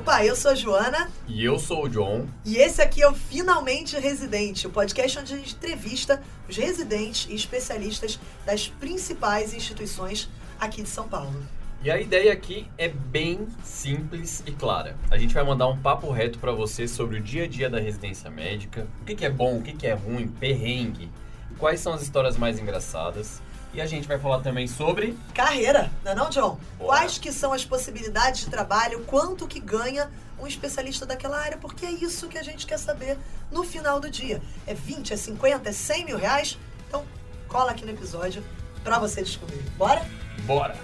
Opa, eu sou a Joana. E eu sou o John. E esse aqui é o Finalmente Residente, o podcast onde a gente entrevista os residentes e especialistas das principais instituições aqui de São Paulo. E a ideia aqui é bem simples e clara. A gente vai mandar um papo reto para você sobre o dia a dia da residência médica, o que é bom, o que é ruim, perrengue, quais são as histórias mais engraçadas. E a gente vai falar também sobre... carreira, não é não, John? Bora. Quais que são as possibilidades de trabalho, quanto que ganha um especialista daquela área, porque é isso que a gente quer saber no final do dia. É 20, é 50, é 100 mil reais? Então, cola aqui no episódio pra você descobrir. Bora? Bora!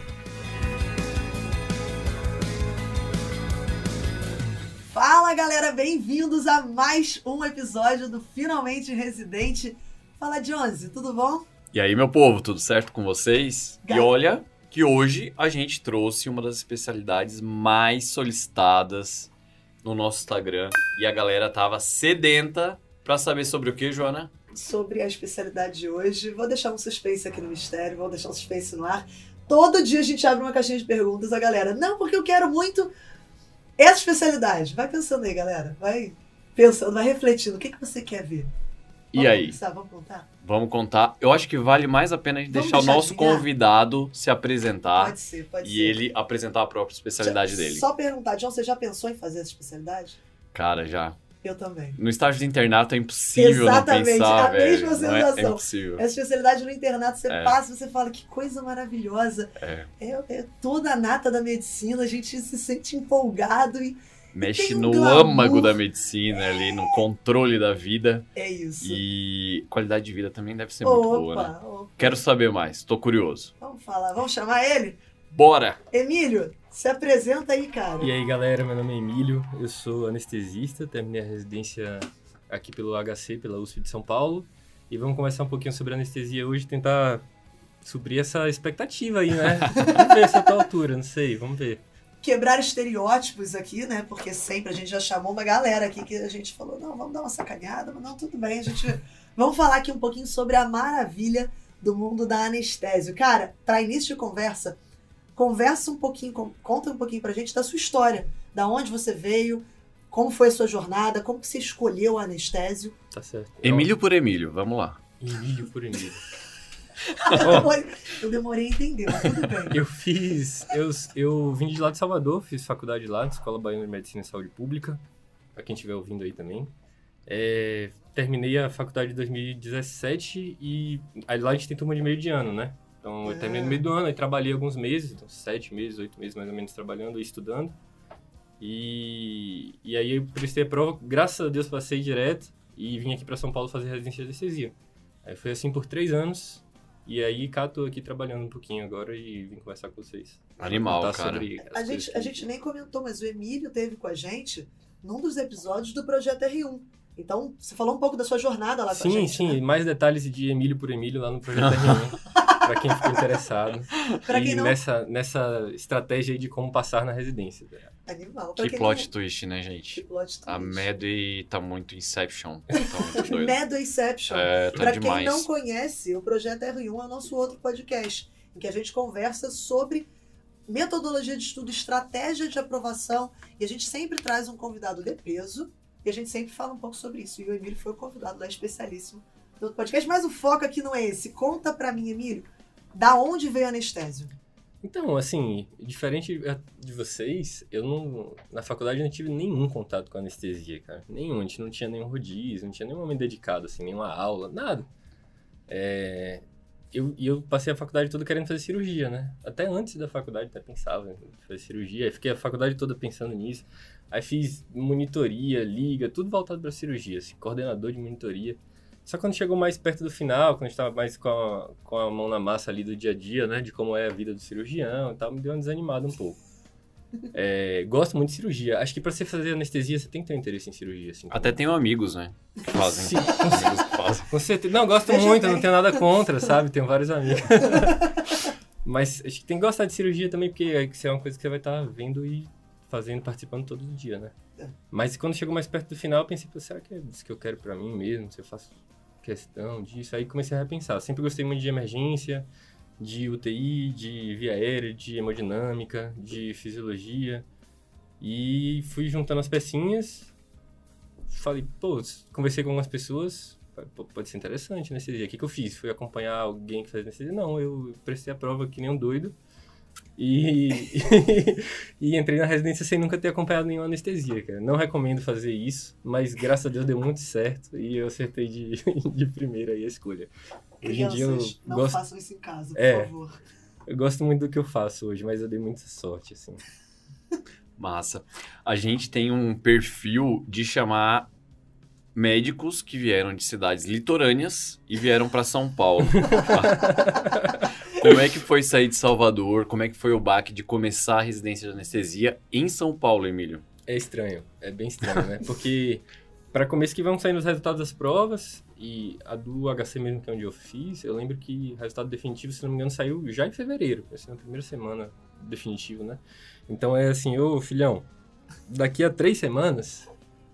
Fala, galera! Bem-vindos a mais um episódio do Finalmente Residente. Fala, Jonesy, tudo bom? E aí, meu povo, tudo certo com vocês? E olha que hoje a gente trouxe uma das especialidades mais solicitadas no nosso Instagram. E a galera tava sedenta pra saber sobre o que, Joana? Sobre a especialidade de hoje. Vou deixar um suspense aqui no mistério, vou deixar um suspense no ar. Todo dia a gente abre uma caixinha de perguntas, a galera, não, porque eu quero muito essa especialidade. Vai pensando aí, galera. Vai pensando, vai refletindo. O que você quer ver? E aí? Vamos contar? Vamos contar. Eu acho que vale mais a pena a gente deixar o nosso convidado se apresentar. Pode ser. E ele apresentar a própria especialidade dele. Só perguntar, John, você já pensou em fazer essa especialidade? Cara, já. Eu também. No estágio de internato é impossível não pensar, velho. Exatamente, a mesma sensação. É impossível. Essa especialidade no internato, você passa e você fala, que coisa maravilhosa. É toda a nata da medicina, a gente se sente empolgado e mexe um no glamour. âmago da medicina ali, no controle da vida. É isso. E qualidade de vida também deve ser muito boa, né? Opa. Quero saber mais, tô curioso. Vamos falar, vamos chamar ele? Bora! Emílio, se apresenta aí, cara. E aí, galera, meu nome é Emílio, eu sou anestesista, terminei a residência aqui pelo HC, pela USP de São Paulo. E vamos conversar um pouquinho sobre anestesia hoje, tentar suprir essa expectativa aí, né? Vamos ver essa tua altura, não sei, vamos ver. Quebrar estereótipos aqui, né? Porque sempre a gente já chamou uma galera aqui que a gente falou, não, vamos dar uma sacaneada, mas não, tudo bem, a gente... Vamos falar aqui um pouquinho sobre a maravilha do mundo da anestésio. Cara, para início de conversa, conversa um pouquinho, conta um pouquinho pra gente da sua história, da onde você veio, como foi a sua jornada, como que você escolheu o anestésio. Tá certo. Emílio por Emílio, vamos lá. Emílio por Emílio. Eu demorei a entender, mas tudo bem. Eu vim de lá de Salvador, fiz faculdade lá, na Escola Baiana de Medicina e Saúde Pública, pra quem estiver ouvindo aí também. Terminei a faculdade em 2017 e aí lá a gente tem turma de meio de ano, né? Então eu terminei no meio do ano, aí trabalhei alguns meses, então 7 meses, 8 meses mais ou menos trabalhando e estudando. E aí eu prestei a prova, graças a Deus passei direto e vim aqui pra São Paulo fazer residência de anestesia. Aí foi assim por 3 anos. E aí, cá, tô aqui trabalhando um pouquinho agora e vim conversar com vocês. Animal, cara. A gente nem comentou, mas o Emílio teve com a gente num dos episódios do Projeto R1. Então, você falou um pouco da sua jornada lá com a gente. Sim, né? mais detalhes de Emílio por Emílio lá no Projeto R1. Pra quem ficou interessado. Pra quem não... nessa estratégia aí de como passar na residência. Animal. Que plot twist, né, gente? Que plot twist. A Medway tá muito Inception. Tá muito doido. Medwayception. Tá Pra demais. quem não conhece, o Projeto R1 é o nosso outro podcast, em que a gente conversa sobre metodologia de estudo, estratégia de aprovação, e a gente sempre traz um convidado de peso, e a gente sempre fala um pouco sobre isso. E o Emílio foi o convidado lá especialíssimo do outro podcast, mas o foco aqui não é esse. Conta pra mim, Emílio, da onde veio o anestésio? Então, assim, diferente de vocês, na faculdade eu não tive nenhum contato com anestesia, cara. Nenhum, a gente não tinha nenhum rodízio, não tinha nenhum momento dedicado, assim, nenhuma aula, nada. Eu passei a faculdade toda querendo fazer cirurgia, né? Até antes da faculdade, até pensava em fazer cirurgia. Aí fiquei a faculdade toda pensando nisso. Aí fiz monitoria, liga, tudo voltado para cirurgia, assim, coordenador de monitoria. Só quando chegou mais perto do final, quando a gente estava mais com a mão na massa ali do dia a dia, né? De como é a vida do cirurgião e tal, me deu uma desanimada um pouco. Gosto muito de cirurgia. Acho que para você fazer anestesia, você tem que ter um interesse em cirurgia. Assim, até tenho amigos, né? Que fazem. Sim, Amigos que fazem. Com certeza. Não, gosto muito, não tenho nada contra, sabe? Tenho vários amigos. Mas acho que tem que gostar de cirurgia também, porque isso é uma coisa que você vai estar vendo e fazendo, participando todo dia, né? Mas quando chegou mais perto do final, eu pensei, será que é isso que eu quero pra mim mesmo? Se eu faço questão disso? Aí comecei a repensar. Eu sempre gostei muito de emergência, de UTI, de via aérea, de hemodinâmica, de fisiologia. E fui juntando as pecinhas, falei, pô, conversei com algumas pessoas, pô, pode ser interessante anestesia. O que eu fiz? Fui acompanhar alguém que faz anestesia? Não, eu prestei a prova que nem um doido e entrei na residência sem nunca ter acompanhado nenhuma anestesia, cara. Não recomendo fazer isso, mas graças a Deus deu muito certo e eu acertei de primeira aí a escolha. Hoje em dia eu não façam isso em casa, por favor. Eu gosto muito do que eu faço hoje, mas eu dei muita sorte, assim. Massa. A gente tem um perfil de chamar médicos que vieram de cidades litorâneas e vieram para São Paulo. Como é que foi sair de Salvador? Como é que foi o baque de começar a residência de anestesia em São Paulo, Emílio? É estranho, é bem estranho, né? Porque para começo que vão saindo os resultados das provas e a do HC mesmo, que é onde eu fiz, eu lembro que o resultado definitivo, se não me engano, saiu já em fevereiro, assim, na primeira semana definitivo, né? Então é assim, ô filhão, daqui a 3 semanas,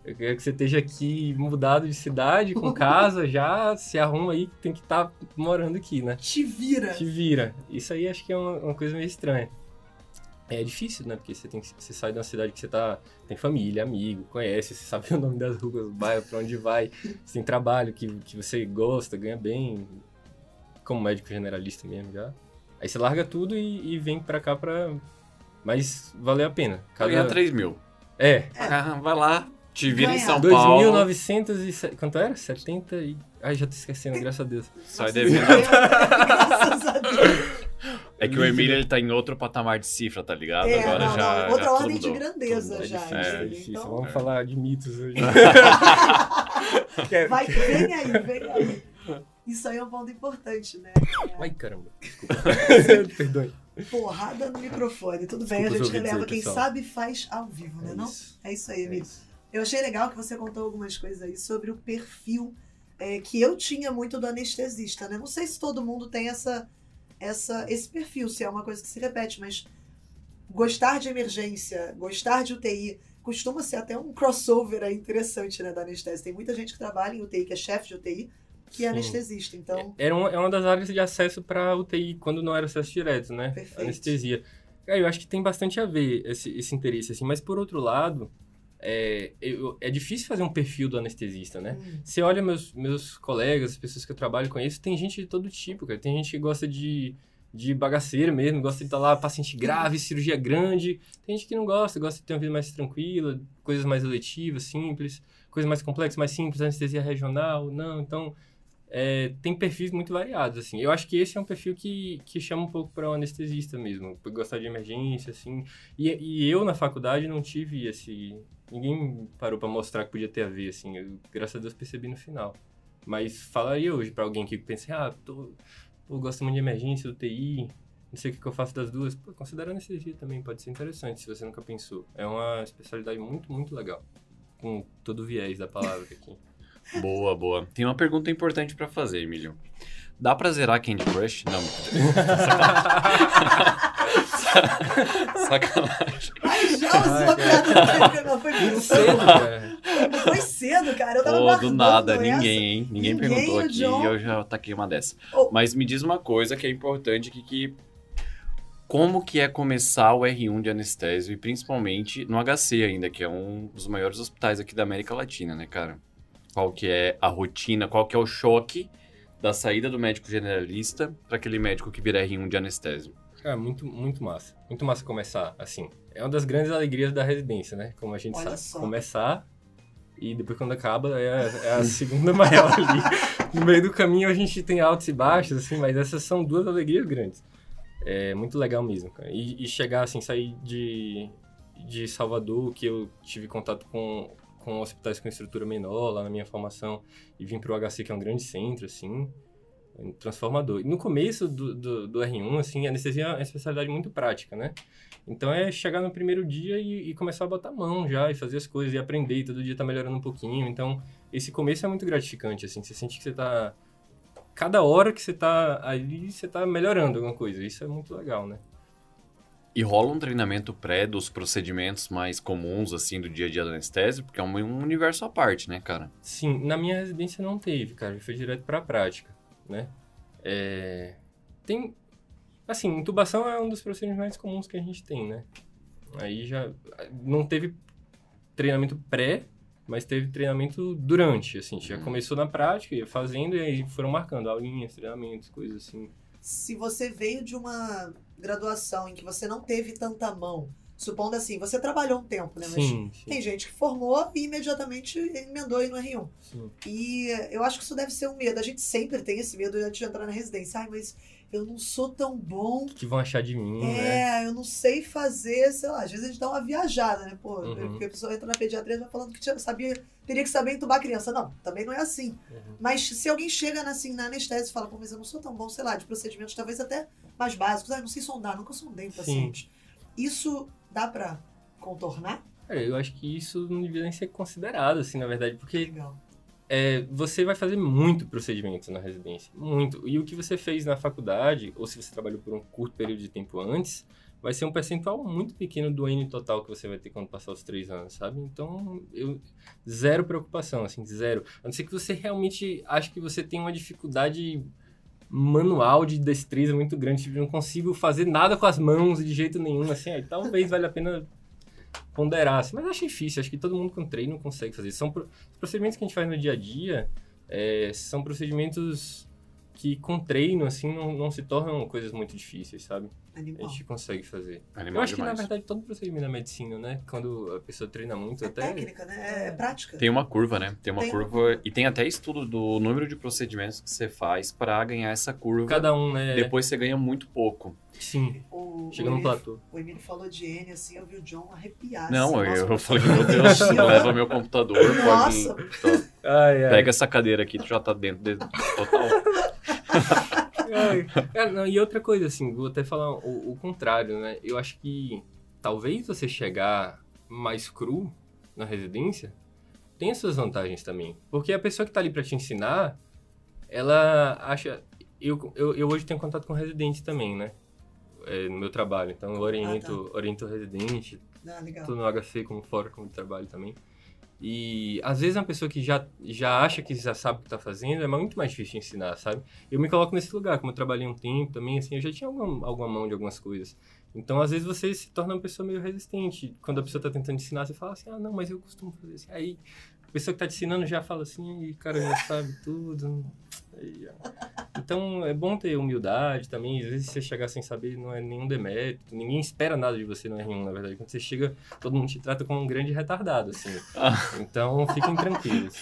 eu quero que você esteja aqui mudado de cidade, com casa, já se arruma aí, tem que estar morando aqui, né? Te vira! Te vira. Isso aí acho que é uma coisa meio estranha. É difícil, né? Porque você sai de uma cidade que você tem família, amigo, conhece, você sabe o nome das ruas, do bairro, pra onde vai, você tem trabalho que você gosta, ganha bem, como médico generalista mesmo já. Aí você larga tudo e vem pra cá pra... Mas valeu a pena. Ganhar 3 mil. Vai lá, te vira em São Paulo. 2.900 quanto era? 70 e... Ai, já tô esquecendo, graças a Deus. Sai devendo. Graças a Deus. É que o Emílio, ele tá em outro patamar de cifra, tá ligado? Agora não, já outra já ordem tudo de grandeza tudo já. É difícil. Então... Vamos falar de mitos hoje. Vem aí. Isso aí é um ponto importante, né? Ai, caramba. Desculpa. Perdoe. Porrada no microfone. Tudo Desculpa, bem, a gente ouvintes releva. aí, Quem pessoal. sabe faz ao vivo, né? É isso aí, Emílio. Eu achei legal que você contou algumas coisas aí sobre o perfil que eu tinha muito do anestesista, né? Não sei se todo mundo tem esse perfil, se é uma coisa que se repete, mas gostar de emergência, gostar de UTI, costuma ser até um crossover aí interessante, né, da anestesia. Tem muita gente que trabalha em UTI, que é chefe de UTI, que é anestesista, então... É uma das áreas de acesso para UTI, quando não era acesso direto, né? Perfeito. Anestesia. Eu acho que tem bastante a ver esse interesse, assim. Mas, por outro lado, é difícil fazer um perfil do anestesista, né? Você olha meus colegas, as pessoas que eu trabalho com isso, tem gente de todo tipo, cara. Tem gente que gosta de bagaceiro mesmo, gosta de estar lá, paciente grave, cirurgia grande. Tem gente que não gosta de ter uma vida mais tranquila, coisas mais eletivas, simples, coisas mais complexas, mais simples, anestesia regional, não. Então, tem perfis muito variados, assim. Eu acho que esse é um perfil que chama um pouco para o anestesista mesmo, por gostar de emergência, assim. E eu, na faculdade, não tive esse... Ninguém parou para mostrar que podia ter a ver, assim. Eu, graças a Deus, percebi no final. Mas falaria hoje para alguém que pensa, eu gosto muito de emergência, UTI, não sei o que eu faço das duas. Pô, considera anestesia também, pode ser interessante, se você nunca pensou. É uma especialidade muito, muito legal, com todo o viés da palavra aqui. Boa, boa. Tem uma pergunta importante pra fazer, Emílio. Dá pra zerar Candy Crush? Não. Sacanagem. Mas já usou a piada, não foi muito Cedo, cara. Foi cedo, cara. Eu tava Do guardando nada, essa. ninguém, hein? Ninguém perguntou o aqui John. e eu já taquei uma dessa. Oh. Mas me diz uma coisa que é importante, que como que é começar o R1 de anestésio, e principalmente no HC ainda, que é um dos maiores hospitais aqui da América Latina, né, cara? Qual que é a rotina, qual que é o choque da saída do médico generalista para aquele médico que vira R1 de anestésio? Cara, muito, muito massa. Muito massa começar, assim. É uma das grandes alegrias da residência, né? Como a gente Olha sabe. só. Começar e depois quando acaba é a segunda maior ali. No meio do caminho a gente tem altos e baixos, assim, mas essas são duas alegrias grandes. É muito legal mesmo, cara. E chegar, assim, sair de Salvador, que eu tive contato com hospitais com estrutura menor lá na minha formação, e vim pro HC, que é um grande centro, assim, transformador. E no começo do R1, assim, a anestesia é uma especialidade muito prática, né? Então é chegar no primeiro dia e começar a botar a mão já, e fazer as coisas, e aprender, e todo dia tá melhorando um pouquinho. Então, esse começo é muito gratificante, assim, você sente que você tá... Cada hora que você tá ali, você tá melhorando alguma coisa. Isso é muito legal, né? E rola um treinamento pré dos procedimentos mais comuns, assim, do dia a dia da anestésio? Porque é um universo à parte, né, cara? Sim, na minha residência não teve, cara. Foi direto pra prática, né? Tem... Assim, intubação é um dos procedimentos mais comuns que a gente tem, né? Aí já não teve treinamento pré, mas teve treinamento durante, assim. Já começou na prática, ia fazendo, e aí foram marcando aulinhas, treinamentos, coisas assim. Se você veio de uma graduação em que você não teve tanta mão, supondo assim, você trabalhou um tempo, né? Mas Sim. tem gente que formou e imediatamente emendou aí no R1. Sim. E eu acho que isso deve ser um medo. A gente sempre tem esse medo de entrar na residência. Ai, mas eu não sou tão bom. O que vão achar de mim, né? Eu não sei fazer, sei lá. Às vezes a gente dá uma viajada, né? Pô, porque a pessoa entra na pediatria e vai falando que teria que saber entubar a criança. Não, também não é assim. Mas se alguém chega assim, na anestesia e fala, pô, mas eu não sou tão bom, sei lá, de procedimentos talvez até mais básicos. Ah, eu não sei sondar, nunca sondei um paciente. Isso dá pra contornar? Eu acho que isso não devia nem ser considerado, assim, na verdade, porque Legal. Você vai fazer muito procedimento na residência, muito. E o que você fez na faculdade, ou se você trabalhou por um curto período de tempo antes, vai ser um percentual muito pequeno do N total que você vai ter quando passar os 3 anos, sabe? Então, zero preocupação, assim, zero. A não ser que você realmente ache que você tem uma dificuldade manual de destreza muito grande, tipo, não consigo fazer nada com as mãos de jeito nenhum, assim, aí talvez valha a pena ponderar, assim, mas acho difícil, acho que todo mundo com treino consegue fazer. Os procedimentos que a gente faz no dia a dia são procedimentos que com treino, assim, não se tornam coisas muito difíceis, sabe? Animal. A gente consegue fazer. Animal Eu acho demais. que, na verdade, todo procedimento da medicina, né? Quando a pessoa treina muito, É até... técnica, né? É prática. Tem uma curva, né? Tem uma Tem curva e tem até estudo do número de procedimentos que você faz para ganhar essa curva. Cada um, né? Depois você ganha muito pouco. Sim, chega num platô. O Emílio falou de N, assim, eu vi o John arrepiar. Não, assim, eu nossa, falei, meu Deus, leva meu computador, Nossa. pode... Pega essa cadeira aqui, tu já tá dentro total. Não, e outra coisa, assim, vou até falar o contrário, né? Eu acho que talvez você chegar mais cru na residência tem as suas vantagens também. Porque a pessoa que tá ali pra te ensinar, ela acha... Eu hoje tenho contato com residentes também, né? No meu trabalho. Então eu oriento o residente, legal. tô no HC como fora como trabalho também. E às vezes uma pessoa que já acha que já sabe o que tá fazendo é muito mais difícil de ensinar, sabe? Eu me coloco nesse lugar, como eu trabalhei um tempo também, assim, eu já tinha alguma mão de algumas coisas. Então, às vezes, você se torna uma pessoa meio resistente. Quando a pessoa tá tentando ensinar, você fala assim, não, mas eu costumo fazer assim. Aí, a pessoa que tá te ensinando já fala assim, e cara, já sabe tudo. Então, é bom ter humildade também. Às vezes, você chegar sem saber não é nenhum demérito. Ninguém espera nada de você no R1, na verdade. Quando você chega, todo mundo te trata como um grande retardado, assim. Então, fiquem tranquilos.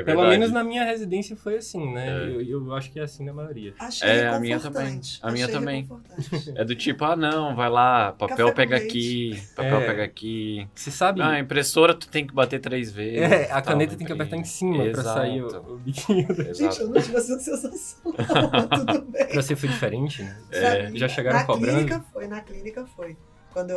Pelo menos na minha residência foi assim, né? Eu acho que é assim na maioria. Achei a minha também. A minha também. reconfortante. É do tipo, não, vai lá, papel Café com pega leite. aqui, papel pega aqui. Você sabe... A impressora tu tem que bater 3 vezes. A caneta tem que apertar em cima pra sair o biquinho. Gente, eu não tive essa sensação, não, mas tudo bem. Pra você foi diferente, né? Sabe, Já chegaram cobrando? Na clínica foi.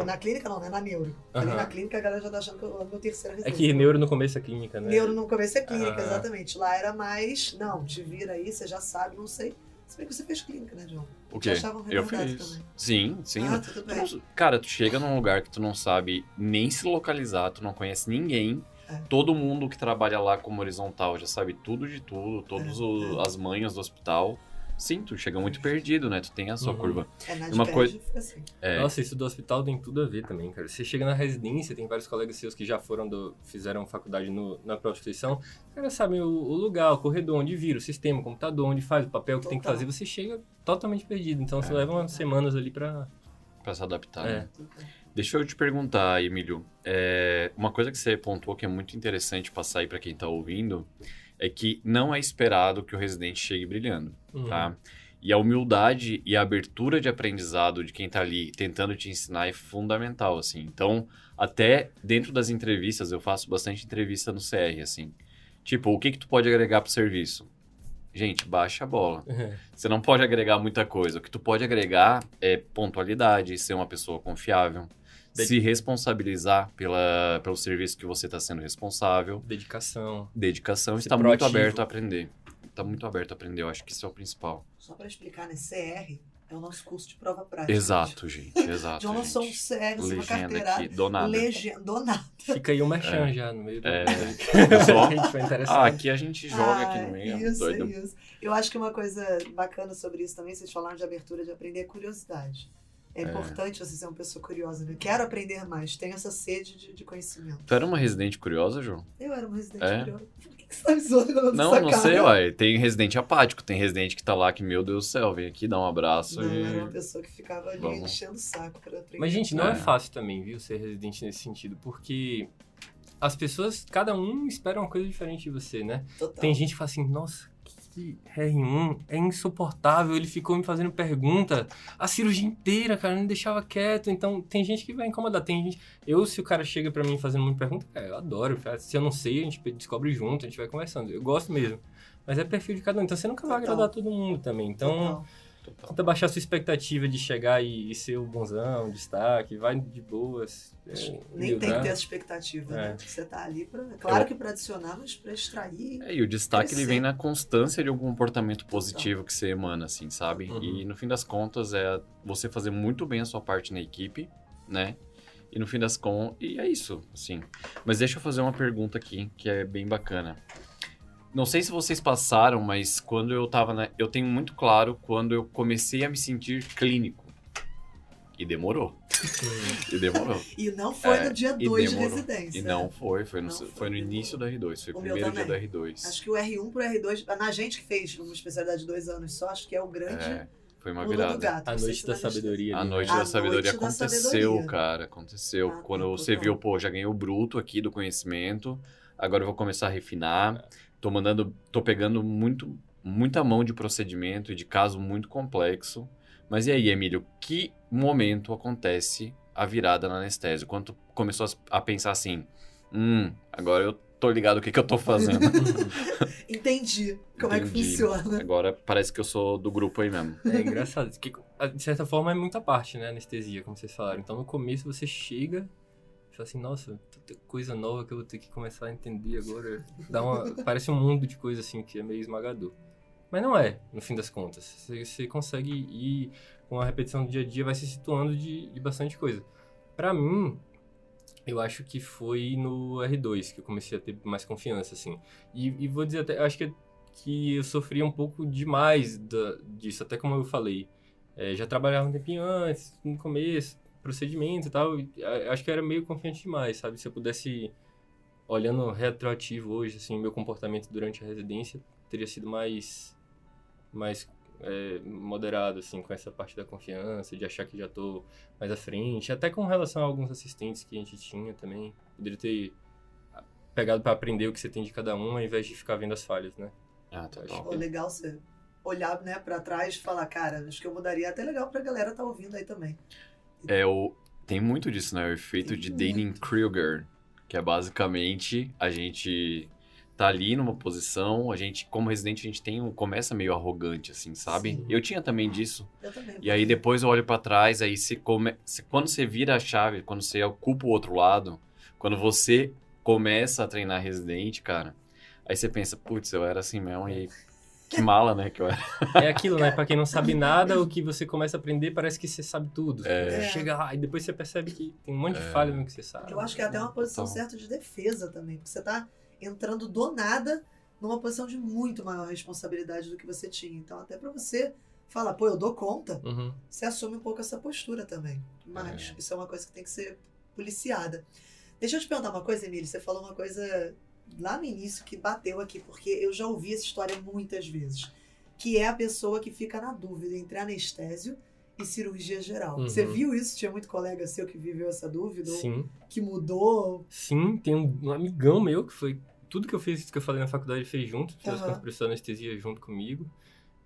Na clínica não, né? Na neuro. Ali na clínica a galera já tá achando que eu é meu terceiro É residência. que neuro no começo é clínica, né? Neuro no começo é clínica, exatamente. Lá era mais, não, te vira aí, você já sabe, não sei. Se bem que você fez clínica, né, John? O quê? achavam Eu retardado fiz. também. Sim. Ah, tudo bem. Cara, tu chega num lugar que tu não sabe nem se localizar, tu não conhece ninguém. Todo mundo que trabalha lá como horizontal já sabe tudo de tudo, todas as manhas do hospital. Sim, tu chega muito perdido, né? Tu tem a sua curva. Uma coisa... fica assim. Nossa, isso do hospital tem tudo a ver também, cara. Você chega na residência, tem vários colegas seus que já fizeram faculdade na própria instituição. Os caras sabem o lugar, o corredor, onde vira, o sistema, o computador, onde faz, o papel que tem que fazer. Você chega totalmente perdido. Então, você leva umas semanas ali pra se adaptar, né? Deixa eu te perguntar, Emílio. Uma coisa que você pontuou que é muito interessante passar aí pra quem tá ouvindo é que não é esperado que o residente chegue brilhando, tá? E a humildade e a abertura de aprendizado de quem tá ali tentando te ensinar é fundamental, assim. Então, até dentro das entrevistas, eu faço bastante entrevista no CR, assim. Tipo, o que tu pode agregar pro serviço? Gente, baixa a bola. Você não pode agregar muita coisa. O que tu pode agregar é pontualidade, ser uma pessoa confiável, se responsabilizar pelo serviço que você está sendo responsável. Dedicação. Está muito aberto a aprender. Está muito aberto a aprender, eu acho que isso é o principal. Só para explicar, né? CR é o nosso curso de prova prática. Exato, gente, exato. Já lançou um CR, uma carteirada. Aqui, do nada. Do nada. Fica aí um merchan já no meio do... Só... a gente vai interessar. Aqui a gente joga aqui no meio. Isso. Eu acho que uma coisa bacana sobre isso também, vocês falaram de abertura de aprender, é curiosidade. É importante você ser uma pessoa curiosa, né? Quero aprender mais, tenho essa sede de conhecimento. Tu era uma residente curiosa, João? Eu era uma residente curiosa. Por que você tá me zoando com Não, essa não cara? sei, uai. Tem residente apático, tem residente que tá lá que, meu Deus do céu, vem aqui, dá um abraço Não, e... era uma pessoa que ficava ali enchendo o saco pra aprender. Mas, gente, não é fácil também, viu, ser residente nesse sentido, porque as pessoas, cada um espera uma coisa diferente de você, né? Total. Tem gente que fala assim, nossa, que R1 é insuportável, ele ficou me fazendo pergunta a cirurgia inteira, cara, não me deixava quieto. Então, tem gente que vai incomodar, tem gente... se o cara chega pra mim fazendo uma pergunta, cara, eu adoro, cara. Se eu não sei, a gente descobre junto, a gente vai conversando. Eu gosto mesmo. Mas é perfil de cada um, então você nunca vai agradar todo mundo também. Então... Tenta baixar a sua expectativa de chegar e ser o bonzão, destaque, vai de boas. Nem tem que ter essa expectativa, né? Você tá ali claro que pra adicionar, mas pra extrair. E o destaque ele vem na constância de algum comportamento positivo que você emana, assim, sabe? E no fim das contas é você fazer muito bem a sua parte na equipe, né? E no fim das contas. E é isso, assim. Mas deixa eu fazer uma pergunta aqui que é bem bacana. Não sei se vocês passaram, mas quando eu tava eu tenho muito claro quando eu comecei a me sentir clínico. E demorou. E não foi no dia 2 de residência. E não foi no início do R2. Foi o primeiro dia do R2. Acho que o R1 pro R2, na gente que fez uma especialidade de 2 anos só, acho que é o grande... Foi uma virada. Gato, a noite da sabedoria. A noite da sabedoria aconteceu, cara. Aconteceu. Quando você viu, já ganhei o bruto aqui do conhecimento. Agora eu vou começar a refinar. Tô pegando muita mão de procedimento e de caso muito complexo. Mas e aí, Emílio, que momento acontece a virada na anestesia? Quando tu começou a pensar assim, agora eu tô ligado o que eu tô fazendo. Entendi como é que funciona. Agora parece que eu sou do grupo aí mesmo. É engraçado, que de certa forma é muita parte, né, anestesia, como vocês falaram. Então no começo você chega... Fala assim, nossa, tanta coisa nova que eu vou ter que começar a entender agora. Parece um mundo de coisa assim que é meio esmagador. Mas não é, no fim das contas. Você consegue ir com a repetição do dia a dia, vai se situando de bastante coisa. Pra mim, eu acho que foi no R2 que eu comecei a ter mais confiança, assim. E vou dizer até, acho que eu sofria um pouco demais disso, até como eu falei. Já trabalhava um tempinho antes, no começo, procedimento e tal, acho que eu era meio confiante demais, sabe? Se eu pudesse, olhando retroativo hoje, assim, meu comportamento durante a residência teria sido mais moderado, assim, com essa parte da confiança, de achar que já tô mais à frente, até com relação a alguns assistentes que a gente tinha também, poderia ter pegado para aprender o que você tem de cada um, ao invés de ficar vendo as falhas, né? Total. Legal você olhar, né, para trás e falar, cara, acho que eu mudaria, até legal pra galera tá ouvindo aí também. Tem muito disso, né? O efeito de Dunning-Kruger, que é basicamente a gente tá ali numa posição, a gente, como residente, a gente começa meio arrogante, assim, sabe? Sim. Eu tinha também disso. Eu também. E aí depois eu olho pra trás, aí quando você vira a chave, quando você ocupa o outro lado, quando você começa a treinar residente, cara, aí você pensa, putz, eu era assim mesmo e... Que mala, né, que eu era. É aquilo, né? Pra quem não sabe nada, o que você começa a aprender parece que você sabe tudo. Chega lá e depois você percebe que tem um monte de falha no que você sabe. Eu acho que é até uma posição certa de defesa também. Porque você tá entrando do nada numa posição de muito maior responsabilidade do que você tinha. Então, até pra você falar, pô, eu dou conta, você assume um pouco essa postura também. Mas isso é uma coisa que tem que ser policiada. Deixa eu te perguntar uma coisa, Emílio. Você falou uma coisa... lá no início que bateu aqui, porque eu já ouvi essa história muitas vezes, que é a pessoa que fica na dúvida entre anestésio e cirurgia geral. Você viu isso? Tinha muito colega seu que viveu essa dúvida? Sim. Que mudou? Sim, tem um amigão meu que foi... Tudo que eu fiz, que eu falei na faculdade, ele fez junto, fez as coisas de anestesia junto comigo.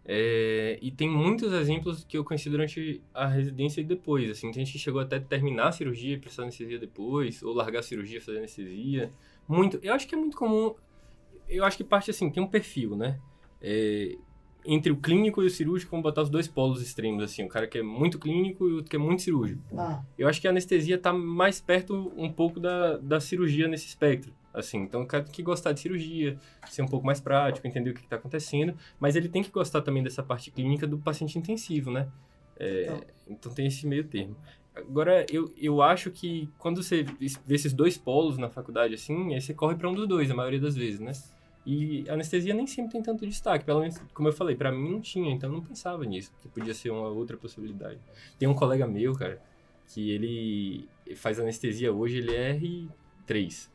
E tem muitos exemplos que eu conheci durante a residência e depois. Assim, tem gente que chegou até terminar a cirurgia e precisar anestesia depois, ou largar a cirurgia e fazer anestesia. Eu acho que é muito comum. Eu acho que parte assim, tem um perfil, né? Entre o clínico e o cirúrgico, vamos botar os dois polos extremos, assim. O cara que é muito clínico e o outro que é muito cirúrgico. Eu acho que a anestesia tá mais perto um pouco da cirurgia nesse espectro. Assim, então o cara tem que gostar de cirurgia, ser um pouco mais prático, entender o que está acontecendo, mas ele tem que gostar também dessa parte clínica do paciente intensivo, né? Então tem esse meio termo. Agora, eu acho que quando você vê esses dois polos na faculdade, assim, aí você corre para um dos dois, a maioria das vezes, né? E a anestesia nem sempre tem tanto destaque, pelo menos, como eu falei, pra mim não tinha, então eu não pensava nisso, que podia ser uma outra possibilidade. Tem um colega meu, cara, que ele faz anestesia hoje, ele é R3,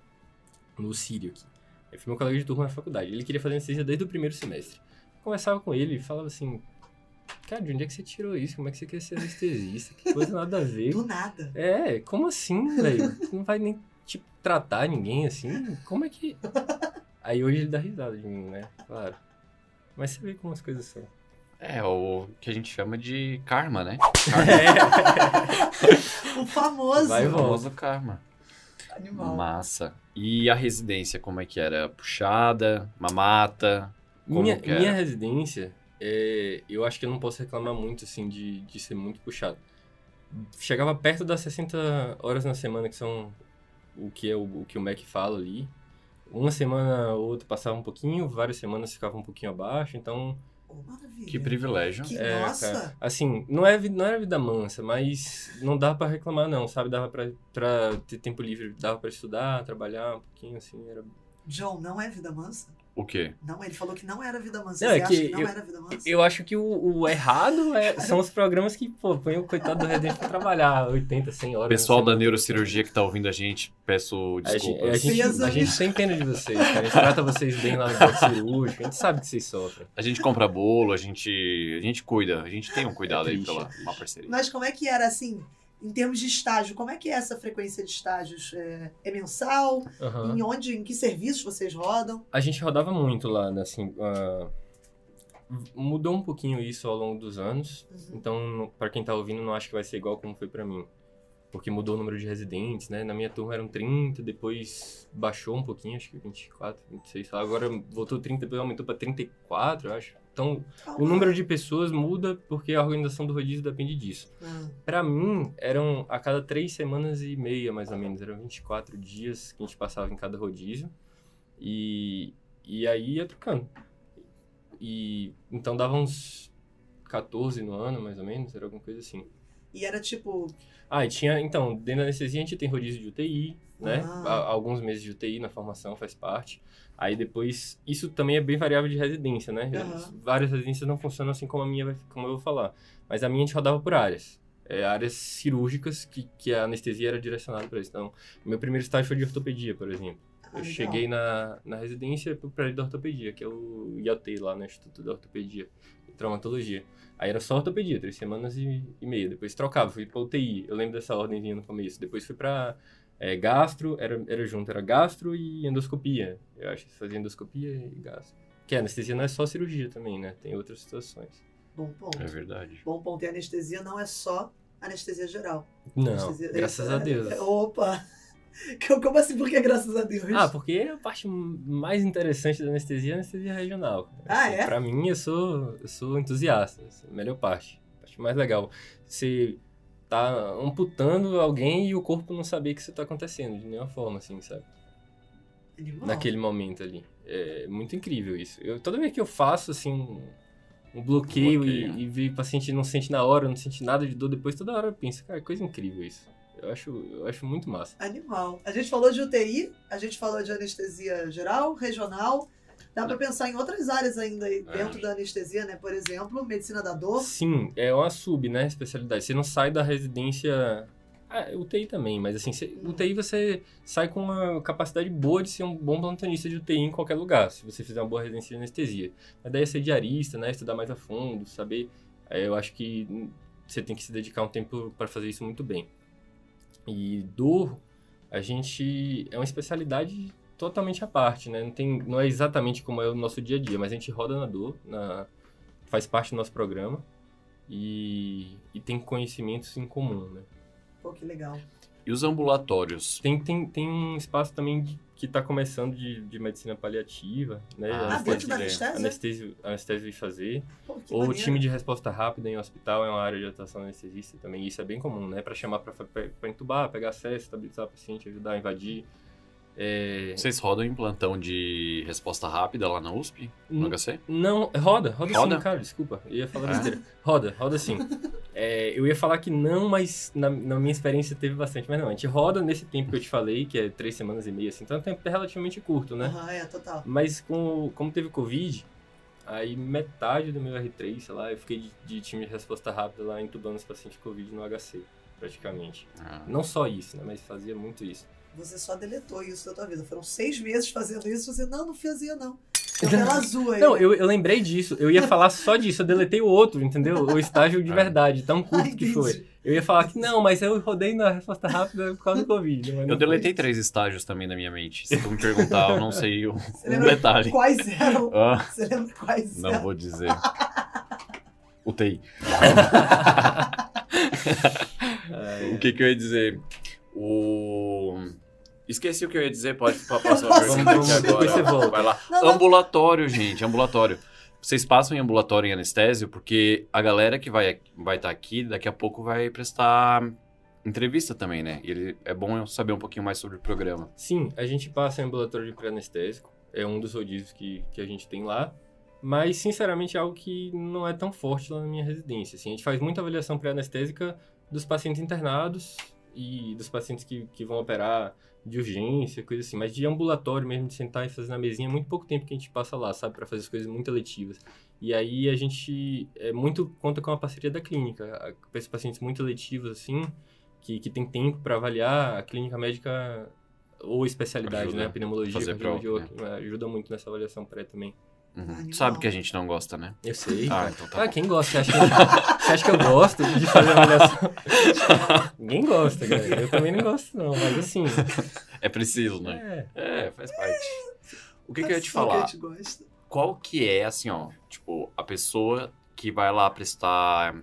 no Sírio aqui. Ele foi meu colega de turma na faculdade, ele queria fazer anestesia desde o primeiro semestre. Eu conversava com ele e falava assim, cara, de onde é que você tirou isso? Como é que você quer ser anestesista? Que coisa nada a ver. Do nada. Como assim, velho? Não vai nem, tipo, tratar ninguém assim? Como é que... Aí hoje ele dá risada de mim, né? Claro. Mas você vê como as coisas são. É, o que a gente chama de karma, né? O famoso. Vai e O volta. famoso karma. Animal. Massa. E a residência, como é que era? Puxada? Mamata? Como Minha que era? residência, eu acho que eu não posso reclamar muito, assim, de ser muito puxado. Chegava perto das 60 horas na semana, que são o que o MEC fala ali. Uma semana ou outra passava um pouquinho, várias semanas ficava um pouquinho abaixo, então... Oh, maravilha. Que privilégio. Que Cara, nossa. assim, não era vida mansa, mas não dava pra reclamar não, sabe? Dava pra ter tempo livre, dava pra estudar, trabalhar um pouquinho, assim, era... John, não é vida mansa? O quê? Não, ele falou que não era vida mansa. Não, Você é acha que que não era vida mansa? Eu acho que o errado são os programas que, pô, põem o coitado do residente pra trabalhar 80, 100 horas. Pessoal na da semana. neurocirurgia que tá ouvindo a gente, peço desculpas. A gente tem pena de vocês, cara. A gente trata vocês bem lá no bloco cirúrgico, a gente sabe que vocês sofrem. A gente compra bolo, a gente cuida, a gente tem um cuidado aí triste, pela é triste. uma parceria. Mas como é que era, assim, em termos de estágio? Como é que é essa frequência de estágios? É mensal? Aham. Em que serviços vocês rodam? A gente rodava muito lá, né, assim, mudou um pouquinho isso ao longo dos anos, então, pra quem tá ouvindo, não acho que vai ser igual como foi pra mim. Porque mudou o número de residentes, né? Na minha turma eram 30, depois baixou um pouquinho, acho que 24, 26, sei lá. Agora voltou 30, depois aumentou pra 34, eu acho. Então, o número de pessoas muda porque a organização do rodízio depende disso. Pra mim, eram a cada 3 semanas e meia, mais ou menos. Eram 24 dias que a gente passava em cada rodízio. E aí ia trocando. E então dava uns 14 no ano, mais ou menos, era alguma coisa assim. E era tipo... E tinha, então, dentro da anestesia a gente tem rodízio de UTI, né? Ah. Alguns meses de UTI na formação faz parte. Aí depois, isso também é bem variável de residência, né? Várias residências não funcionam assim como a minha, como eu vou falar. Mas a minha a gente rodava por áreas. Áreas cirúrgicas que a anestesia era direcionada para isso. Então, meu primeiro estágio foi de ortopedia, por exemplo. Eu legal. Cheguei cheguei na residência pro prédio da ortopedia, que é o IAT lá no Instituto da Ortopedia e Traumatologia. Aí era só ortopedia, 3 semanas e meia. Depois trocava, fui pra UTI. Eu lembro dessa ordemzinha no começo. Depois fui pra gastro, era junto, era gastro e endoscopia. Eu acho que fazia endoscopia e gastro. Que a anestesia não é só cirurgia também, né? Tem outras situações. Bom ponto. É verdade. Bom ponto. E a anestesia não é só anestesia geral. Não, Anestesia... graças a Deus. Opa! Como assim, por que graças a Deus? Porque a parte mais interessante da anestesia é a anestesia regional. É? Pra mim, eu sou entusiasta. Essa é a melhor parte. A parte mais legal. Você tá amputando alguém e o corpo não saber que isso tá acontecendo, de nenhuma forma, assim, sabe? Animal. Naquele momento ali. É muito incrível isso. Toda vez que eu faço, assim, um bloqueio e ver o paciente não sente na hora, não sente nada de dor depois, toda hora eu penso, cara, coisa incrível isso. Eu acho muito massa. Animal. A gente falou de UTI, a gente falou de anestesia geral, regional. Dá pra pensar em outras áreas ainda aí dentro da anestesia, né? Por exemplo, medicina da dor. Sim, é uma especialidade. Você não sai da residência... UTI também, mas assim, UTI você sai com uma capacidade boa de ser um bom plantonista de UTI em qualquer lugar, se você fizer uma boa residência de anestesia. Mas daí é ser diarista, né? Estudar mais a fundo, saber... eu acho que você tem que se dedicar um tempo para fazer isso muito bem. E dor, a gente... é uma especialidade totalmente à parte, né? Não é exatamente como é o nosso dia a dia, mas a gente roda na dor, faz parte do nosso programa e tem conhecimentos em comum, né? Pô, que legal. E os ambulatórios? Tem um espaço também que está começando de medicina paliativa, né? Dentro da anestesia? Anestesia e fazer. Pô, que Ou maneiro. time de resposta rápida em hospital é uma área de atuação anestesista também. Isso é bem comum, né? Para chamar para entubar, pegar acesso, estabilizar o paciente, ajudar a invadir. Vocês rodam em plantão de resposta rápida lá na USP, no HC? Não, roda Roda? sim, cara, desculpa. Eu ia falar besteira. Roda sim. Eu ia falar que não, mas na minha experiência teve bastante. Mas não, a gente roda nesse tempo que eu te falei, que é 3 semanas e meia, assim. Então é um tempo relativamente curto, né? Total. Mas como teve Covid, aí metade do meu R3, sei lá, eu fiquei de time de resposta rápida lá entubando os pacientes de Covid no HC, praticamente. Não só isso, né? Mas fazia muito isso. Você só deletou isso da tua vida. Foram 6 meses fazendo isso, você não fazia não. Tela azul aí. Não, eu lembrei disso. Eu ia falar só disso. Eu deletei o outro, entendeu? O estágio de verdade, tão curto que foi. Eu ia falar que não, mas eu rodei na resposta rápida por causa do Covid. Eu deletei 3 estágios também na minha mente. Se tu me perguntar, eu não sei um detalhe. Quais eram? Você lembra quais eram? Não vou dizer. UTI. O que eu ia dizer? Esqueci o que eu ia dizer, pode passar uma pergunta aqui agora. Depois você volta. Vai lá. Ambulatório, gente, ambulatório. Vocês passam em ambulatório em anestésio porque a galera que vai estar aqui, daqui a pouco vai prestar entrevista também, né? E é bom eu saber um pouquinho mais sobre o programa. Sim, a gente passa em ambulatório de pré-anestésico. É um dos rodízios que a gente tem lá. Mas, sinceramente, é algo que não é tão forte lá na minha residência. Assim, a gente faz muita avaliação pré-anestésica dos pacientes internados e dos pacientes que vão operar de urgência, coisa assim. Mas de ambulatório mesmo, de sentar e fazer na mesinha, é muito pouco tempo que a gente passa lá, sabe? Para fazer as coisas muito eletivas. E aí a gente muito conta com a parceria da clínica. Para esses pacientes muito eletivos, assim, que tem tempo para avaliar, a clínica médica ou especialidade, ajuda, né? A pneumologia, cardiologia, né? Ajuda muito nessa avaliação pré também. Tu sabe que a gente não gosta, né? Eu sei. Então tá bom. Quem gosta? Você acha que eu gosto de fazer avaliação? Ninguém gosta, cara. Eu também não gosto, não. Mas assim... É preciso, né? Faz parte. O que eu ia te Só que falar? a gente gosta. Qual que é, assim, ó... Tipo, a pessoa que vai lá prestar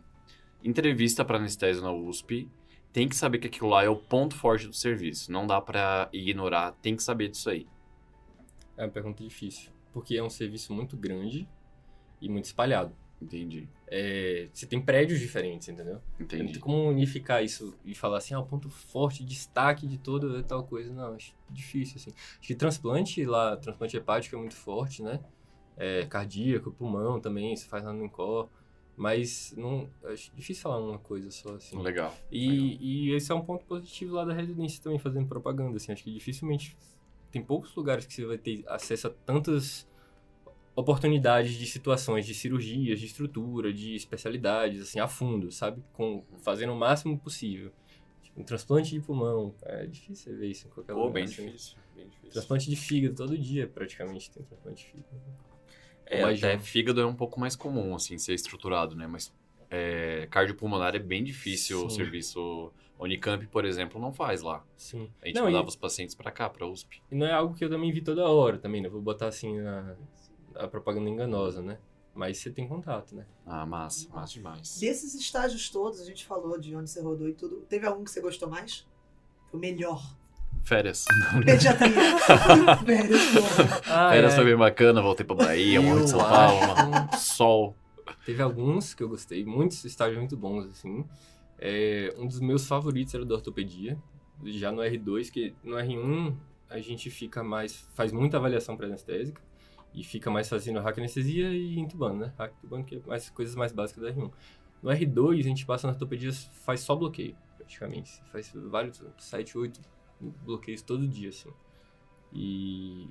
entrevista para anestésio na USP tem que saber que aquilo lá é o ponto forte do serviço. Não dá pra ignorar. Tem que saber disso aí. É uma pergunta difícil. Porque é um serviço muito grande e muito espalhado. Entendi. Você tem prédios diferentes, entendeu? Entendi. Não tem como unificar isso e falar assim, o ponto forte, destaque de toda tal coisa. Não, acho difícil, assim. Acho que transplante hepático é muito forte, né? Cardíaco, pulmão também, se faz lá no INCOR. Mas não, acho difícil falar uma coisa só, assim. Legal. E esse é um ponto positivo lá da residência também, fazendo propaganda, assim. Acho que dificilmente... Tem poucos lugares que você vai ter acesso a tantas oportunidades de situações, de cirurgias, de estrutura, de especialidades, assim, a fundo, sabe? Fazendo o máximo possível. Tipo, um transplante de pulmão, é difícil você ver isso em qualquer lugar. Bem assim. difícil. Transplante de fígado, todo dia praticamente tem transplante de fígado. Até fígado é um pouco mais comum, assim, ser estruturado, né? Mas cardiopulmonar é bem difícil. Sim. O serviço... Unicamp, por exemplo, não faz lá. Sim. A gente mandava os pacientes pra cá, pra USP. E não é algo que eu também vi toda hora também, né? Vou botar assim a propaganda enganosa, né? Mas você tem contato, né? Massa demais. Desses estágios todos, a gente falou de onde você rodou e tudo. Teve algum que você gostou mais? O melhor? Férias. Pediatria. Férias foi bem bacana, voltei pra Bahia, morro de São Paulo, sol. Teve alguns que eu gostei, muitos estágios muito bons, assim. Um dos meus favoritos era da ortopedia, já no R2, que no R1 a gente faz muita avaliação pré-anestésica e fica mais fazendo raquianestesia e intubando, né? Intubando, que é mais coisas mais básicas da R1. No R2 a gente passa na ortopedia, faz só bloqueio, praticamente. Faz vários, 7, 8 bloqueios todo dia, assim. E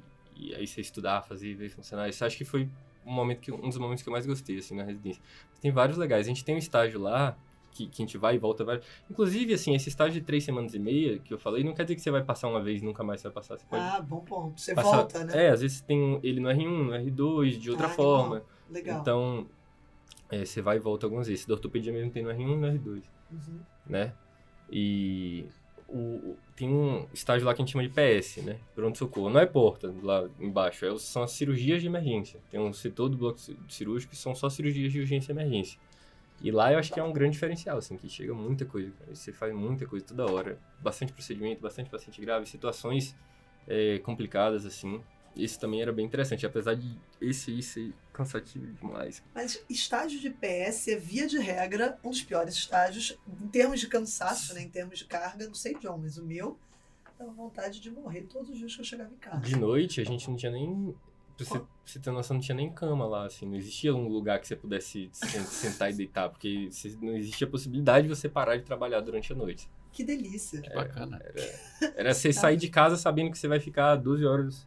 aí você estudar, fazer, ver funcionar. Isso acho que foi um dos momentos que eu mais gostei, assim, na residência. Tem vários legais. A gente tem um estágio lá, que a gente vai e volta. Inclusive, assim, esse estágio de 3 semanas e meia que eu falei, não quer dizer que você vai passar uma vez e nunca mais você vai passar. Você pode bom ponto. Você passar, volta, né? às vezes tem ele no R1, no R2, de outra forma. Legal. Então, você vai e volta algumas vezes. Da ortopedia mesmo tem no R1 e no R2. Né? E tem um estágio lá que a gente chama de PS, né? Pronto-socorro. Não é porta lá embaixo, são as cirurgias de emergência. Tem um setor do bloco cirúrgico que são só cirurgias de urgência e emergência. E lá eu acho que é um grande diferencial, assim, que chega muita coisa, cara. Você faz muita coisa toda hora. Bastante procedimento, bastante paciente grave, situações complicadas, assim. Isso também era bem interessante, apesar de esse ser cansativo demais. Mas estágio de PS é, via de regra, um dos piores estágios, em termos de cansaço, né, em termos de carga, não sei, John, mas o meu dava vontade de morrer todos os dias que eu chegava em casa. De noite, a gente não tinha nem... Pra você ter noção, não tinha nem cama lá, assim. Não existia um lugar que você pudesse sentar e deitar, porque não existia a possibilidade de você parar de trabalhar durante a noite. Que delícia. Bacana. Era você sair de casa sabendo que você vai ficar 12 horas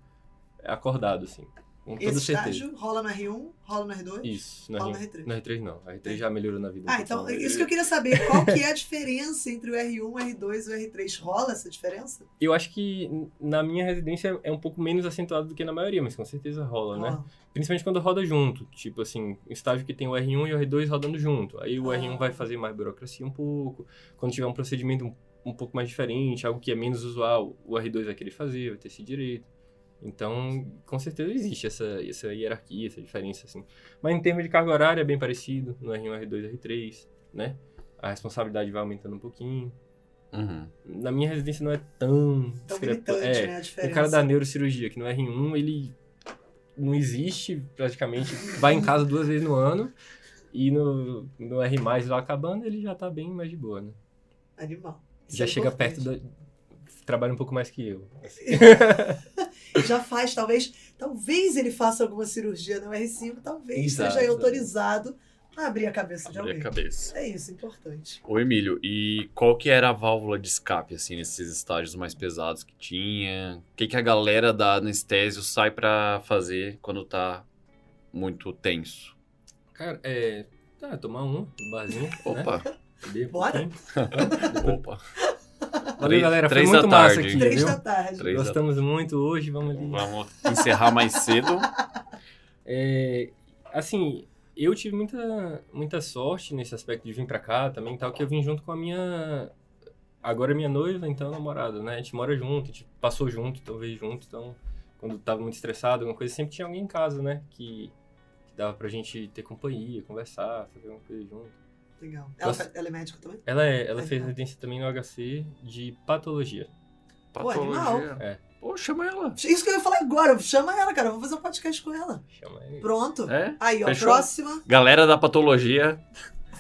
acordado, assim. Com toda Esse certeza. estágio rola no R1, rola no R2? Isso. Rola no R3? No R3 não. A R3 já melhorou na vida. Então, isso que eu queria saber. Qual que é a diferença entre o R1, o R2 e o R3? Rola essa diferença? Eu acho que na minha residência é um pouco menos acentuado do que na maioria, mas com certeza rola, né? Principalmente quando roda junto. Tipo assim, estágio que tem o R1 e o R2 rodando junto. Aí o R1 vai fazer mais burocracia um pouco. Quando tiver um procedimento um pouco mais diferente, algo que é menos usual, o R2 vai querer fazer, vai ter esse direito. Então, com certeza existe essa hierarquia, essa diferença, assim. Mas em termos de carga horária é bem parecido, no R1, R2, R3, né? A responsabilidade vai aumentando um pouquinho. Uhum. Na minha residência não é tão gritante, né, a diferença. O cara da neurocirurgia, que no R1 ele não existe praticamente, vai em casa 2 vezes no ano, e no R+, lá acabando, ele já tá bem mais de boa, né? Animal. Isso já é chega importante. perto trabalha um pouco mais que eu. Assim. Já faz, talvez ele faça alguma cirurgia no R5, talvez Exato, seja autorizado a abrir a cabeça de Abrir alguém. a cabeça. É isso, importante. Ô, Emílio, e qual que era a válvula de escape, assim, nesses estágios mais pesados que tinha? O que a galera da anestésio sai pra fazer quando tá muito tenso? Cara, tomar um barzinho, Opa, né? Beber um Bora? pouquinho. opa. Valeu, galera. Foi 3 muito da massa tarde. aqui, 3 viu? da tarde. 3 da Gostamos muito hoje, vamos ali. Vamos encerrar mais cedo. Assim, eu tive muita sorte nesse aspecto de vir pra cá também, tal, que eu vim junto com a minha... Agora minha noiva, então namorada, né? A gente mora junto, a gente passou junto, então veio junto, então quando tava muito estressado, alguma coisa, sempre tinha alguém em casa, né? Que dava pra gente ter companhia, conversar, fazer alguma coisa junto. Legal. Nossa. Ela é médica também? Ela fez residência também no HC de patologia. Pô, animal. Pô, chama ela. Isso que eu ia falar agora. Chama ela, cara. Vou fazer um podcast com ela. Chama aí. Pronto. É? Aí, ó. Fechou? Próxima. Galera da patologia.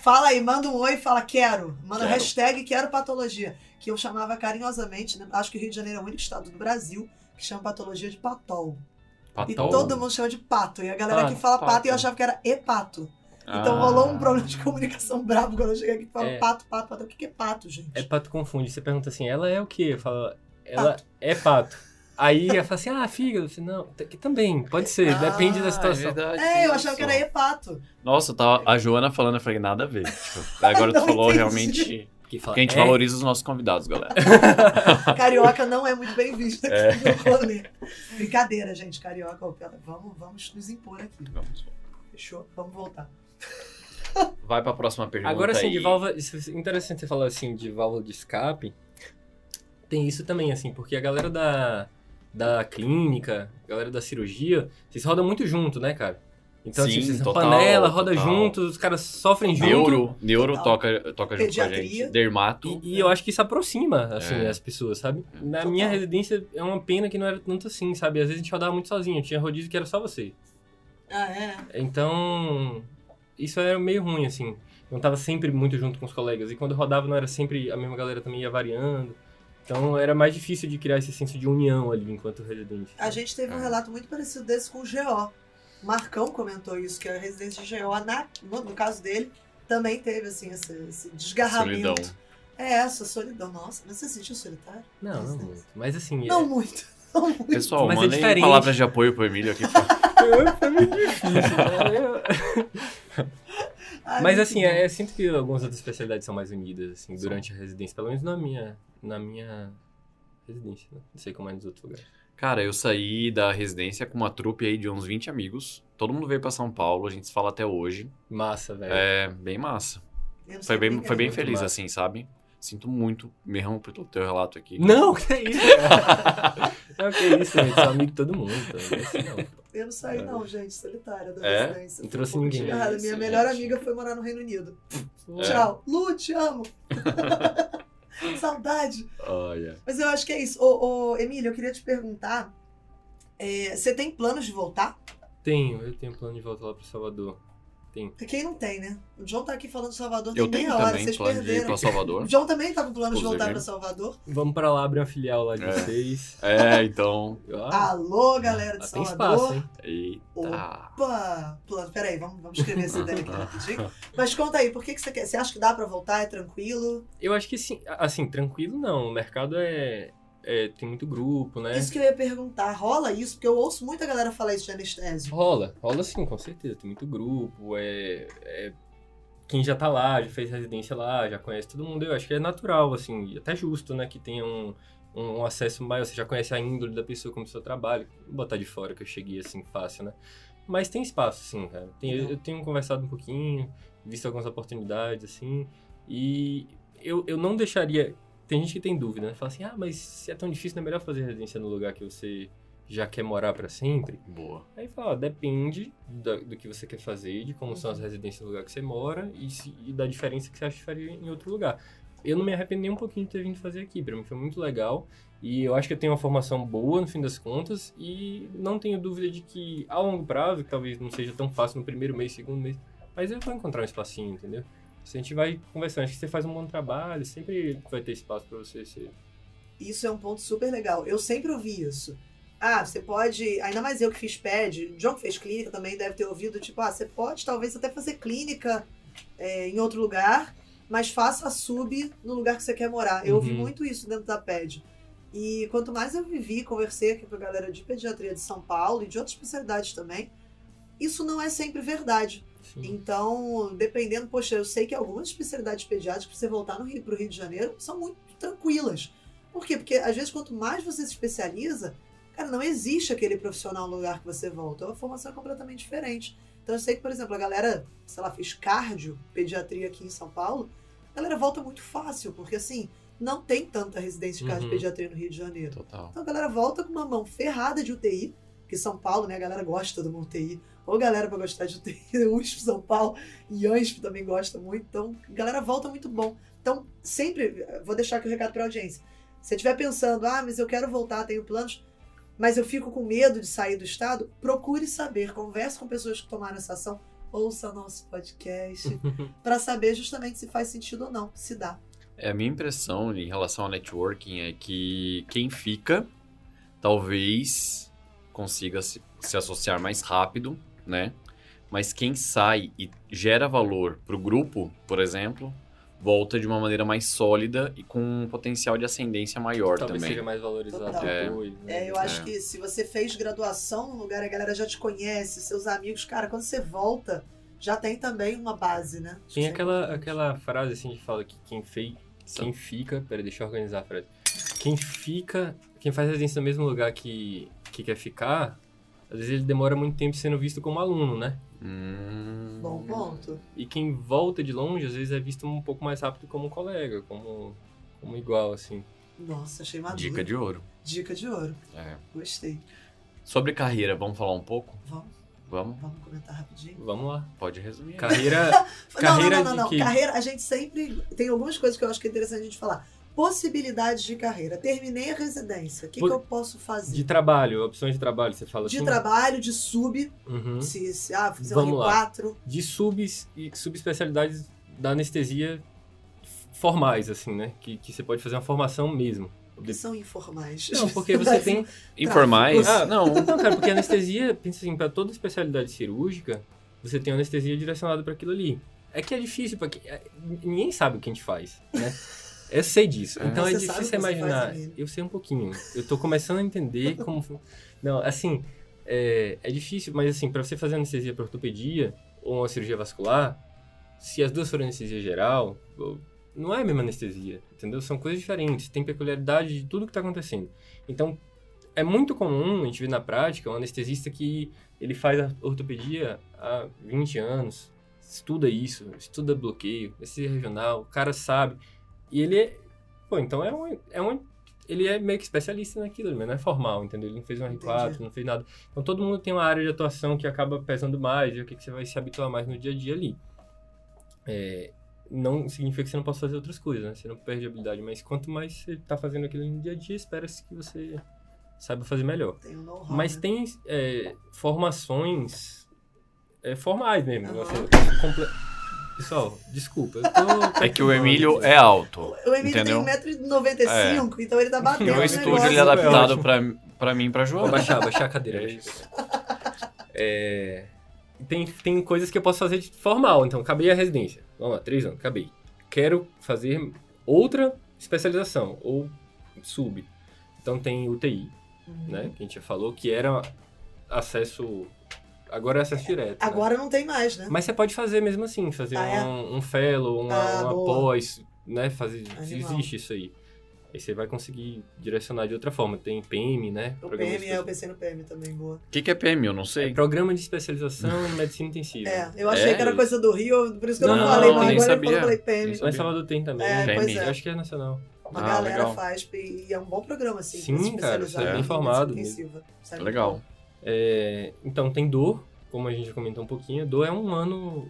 Fala aí, manda um oi e fala quero. Manda Quero. hashtag quero patologia. Que eu chamava carinhosamente, né? Acho que o Rio de Janeiro é o único estado do Brasil que chama patologia de patol. E Patol. todo mundo chama de pato. E a galera Ah, que fala pato, pato. e eu achava que era hepato. Então rolou um problema de comunicação brabo quando eu cheguei aqui e falo pato. O que é pato, gente? Pato confunde. Você pergunta assim, ela é o quê? Eu falo, ela é pato. Aí ela fala assim, fígado. Eu falo, não, que também, pode ser, depende da situação. É verdade, eu achava que era hepato. Nossa, tava a Joana falando, eu falei, nada a ver. Tipo, agora tu Não falou entendi. realmente Que fala, que a gente valoriza os nossos convidados, galera. Carioca não é muito bem visto aqui no rolê. Brincadeira, gente. Carioca, vamos nos impor aqui. Vamos. Fechou? Vamos voltar. Vai pra próxima pergunta. Agora sim, aí. de válvula. Interessante você falar assim de válvula de escape. Tem isso também, assim, porque a galera da clínica, a galera da cirurgia, vocês rodam muito junto, né, cara? Então, Sim, assim, vocês total, panela, roda total. junto, os caras sofrem junto. Neuro Total. toca junto com a Pediatria. gente. Dermato. E eu acho que isso aproxima, assim, É. as pessoas, sabe? Na Total. minha residência, é uma pena que não era tanto assim, sabe? Às vezes a gente rodava muito sozinho, tinha rodízio que era só você. Então, isso era meio ruim, assim. Não tava sempre muito junto com os colegas. E quando eu rodava, não era sempre a mesma galera, também ia variando. Então, era mais difícil de criar esse senso de união ali, enquanto residente. A gente teve um relato muito parecido desse com o GO. O Marcão comentou isso, que a residência de GO, no caso dele, também teve, assim, esse desgarramento. Solidão. Essa solidão. Nossa, mas você sentiu solitário? Não muito. Mas assim... Não muito. Não muito. Pessoal, Mas é mandem diferente. palavras de apoio pro Emílio aqui. Foi muito difícil, né? Ai, Mas muito assim, bom. eu sinto que algumas outras especialidades são mais unidas, assim, durante a residência. Pelo menos na minha residência, né? Não sei como é nos outros lugares. Cara, eu saí da residência com uma trupe aí de uns 20 amigos. Todo mundo veio pra São Paulo, a gente se fala até hoje. Massa, velho. É, bem massa. Eu não Foi sei bem, nem foi bem quem é. feliz, massa. assim, sabe? Sinto muito mesmo pelo teu relato aqui. Não, que é isso, cara? Não, que é isso, gente. Sou amigo de todo mundo. Então, assim, não. Eu não saí, não, gente, solitária da É? residência. Não Foi trouxe um pouco ninguém. desgarrada. Isso, Minha melhor gente. amiga foi morar no Reino Unido. É. Tchau. Lu, te amo. Saudade. Olha. Mas eu acho que é isso. Ô, Emílio, eu queria te perguntar, você tem planos de voltar? Eu tenho plano de voltar lá pro Salvador. tem. Quem não tem, né? O John tá aqui falando de Salvador Eu tem tenho meia hora, também vocês plano de ir perderam. pra Salvador. O John também tá com plano de voltar Inclusive. pra Salvador. Vamos pra lá abrir uma filial lá de vocês. Então... Alô, galera de Tem Salvador. espaço, hein? Eita... Opa! Plano. Peraí, vamos escrever essa ideia aqui rapidinho. Mas conta aí, por que você quer? Você acha que dá pra voltar? É tranquilo? Eu acho que sim. Assim, tranquilo não. O mercado tem muito grupo, né? Isso que eu ia perguntar. Rola isso? Porque eu ouço muita galera falar isso de anestésio. Rola sim, com certeza. Tem muito grupo, quem já tá lá, já fez residência lá, já conhece todo mundo. Eu acho que é natural, assim, e até justo, né, que tenha um acesso maior. Você já conhece a índole da pessoa, como o seu trabalho. Vou botar de fora que eu cheguei assim fácil, né? Mas tem espaço, sim, cara. Eu tenho conversado um pouquinho, visto algumas oportunidades, assim, e eu não deixaria... Tem gente que tem dúvida, né? Fala assim, mas se é tão difícil, não é melhor fazer residência no lugar que você já quer morar pra sempre? Boa. Aí fala, depende do que você quer fazer, de como são as residências no lugar que você mora e da diferença que você acha que faria em outro lugar. Eu não me arrependo nem um pouquinho de ter vindo fazer aqui, pra mim foi muito legal e eu acho que eu tenho uma formação boa no fim das contas e não tenho dúvida de que a longo prazo, que talvez não seja tão fácil no primeiro mês, segundo mês, mas eu vou encontrar um espacinho, entendeu? Se a gente vai conversando, acho que você faz um bom trabalho, sempre vai ter espaço pra você ser... Isso é um ponto super legal. Eu sempre ouvi isso. Você pode... Ainda mais eu que fiz PED, o John que fez clínica também deve ter ouvido, tipo, você pode talvez até fazer clínica em outro lugar, mas faça a sub no lugar que você quer morar. Eu ouvi muito isso dentro da PED. E quanto mais eu conversei aqui com a galera de pediatria de São Paulo e de outras especialidades também, isso não é sempre verdade. Sim. Então, dependendo, poxa, eu sei que algumas especialidades pediátricas, para você voltar pro Rio de Janeiro, são muito tranquilas. Por quê? Porque, às vezes, quanto mais você se especializa, cara, não existe aquele profissional no lugar que você volta. É uma formação completamente diferente. Então, eu sei que, por exemplo, a galera, sei lá, fez cardio, pediatria aqui em São Paulo, a galera volta muito fácil, porque, assim, não tem tanta residência de cardio pediatria no Rio de Janeiro. Total. Então, a galera volta com uma mão ferrada de UTI, que São Paulo, né, a galera gosta de uma UTI. Ou galera pra gostar de UTI, USP São Paulo e ANSP também gosta muito. Então, a galera volta muito bom. Então, sempre, vou deixar aqui o recado pra audiência. Se você estiver pensando, mas eu quero voltar, tenho planos, mas eu fico com medo de sair do estado, procure saber, converse com pessoas que tomaram essa ação, ouça nosso podcast, para saber justamente se faz sentido ou não, se dá. A minha impressão em relação ao networking é que quem fica, talvez consiga se associar mais rápido, né? Mas quem sai e gera valor para o grupo, por exemplo, volta de uma maneira mais sólida e com um potencial de ascendência maior Talvez também. seja mais valorizado Total. depois. Né? Eu acho que se você fez graduação num lugar, a galera já te conhece, seus amigos, cara, quando você volta, já tem também uma base, né? Tem aquela frase assim que fala que quem fica... Peraí, deixa eu organizar a frase. Quem faz residência no mesmo lugar que quer ficar, às vezes ele demora muito tempo sendo visto como aluno, né? Bom ponto. E quem volta de longe, às vezes é visto um pouco mais rápido como um colega, como igual, assim. Nossa, achei maduro. Dica de ouro. Dica de ouro. É. Gostei. Sobre carreira, vamos falar um pouco? Vamos? Vamos comentar rapidinho? Vamos lá. Pode resumir. Carreira Não. de quê? Carreira, a gente sempre... Tem algumas coisas que eu acho que é interessante a gente falar. Possibilidades de carreira. Terminei a residência. O que eu posso fazer? De trabalho, opções de trabalho, você fala De assim? trabalho, de sub. Uhum. Se fizer Vamos um lá. R4. De subespecialidades da anestesia formais, assim, né? Que você pode fazer uma formação mesmo. Que são informais. Não, porque você tem... Informais? Não, cara, porque anestesia, pensa assim, para toda especialidade cirúrgica, você tem anestesia direcionada para aquilo ali. É que é difícil, porque ninguém sabe o que a gente faz, né? Eu sei disso. Então Você é sabe difícil o que você imaginar. faz ali. Eu sei um pouquinho. Eu tô começando a entender como... Não, assim, é difícil, mas assim, para você fazer anestesia para ortopedia ou uma cirurgia vascular, se as duas forem anestesia geral, não é a mesma anestesia, entendeu? São coisas diferentes, tem peculiaridade de tudo que está acontecendo. Então, é muito comum a gente ver na prática um anestesista que ele faz a ortopedia há 20 anos, estuda isso, estuda bloqueio, anestesia regional, o cara sabe. E ele então ele é meio que especialista naquilo, mas não é formal, entendeu? Ele não fez um R4, Entendi. não fez nada. Então, todo mundo tem uma área de atuação que acaba pesando mais, e o que você vai se habituar mais no dia a dia ali. Não significa que você não possa fazer outras coisas, né? Você não perde a habilidade, mas quanto mais você está fazendo aquilo no dia a dia, espera-se que você saiba fazer melhor. Tem um know-how, Mas né? tem formações formais mesmo. Pessoal, desculpa. É que o Emílio é alto. O Emílio entendeu? tem 1,95 m, então ele tá batendo E o no estúdio negócio. ele é adaptado pra mim e pra Vou Joana. baixar a cadeira. Tem coisas que eu posso fazer de formal. Então, acabei a residência. Vamos lá, 3 anos, acabei. Quero fazer outra especialização, ou sub. Então, tem UTI, né? Que a gente já falou, que era acesso... Agora é acesso direto. Agora né? não tem mais, né? Mas você pode fazer mesmo assim, fazer um fellow, uma pós, né? Existe isso aí. Aí você vai conseguir direcionar de outra forma. Tem PM, né? O PM, eu pensei no PM também, boa. O que é PM? Eu não sei. Programa de especialização em medicina intensiva. Eu achei que era coisa do Rio, por isso que eu não Não, falei, nem mas agora sabia. eu falei PM. Mas Salvador tem também. Pois Eu acho que é nacional. Uma galera legal. faz, e é um bom programa, assim. Sim, cara, você é bem formado mesmo. Legal. Então, tem dor, como a gente já comentou um pouquinho. Dor é um ano,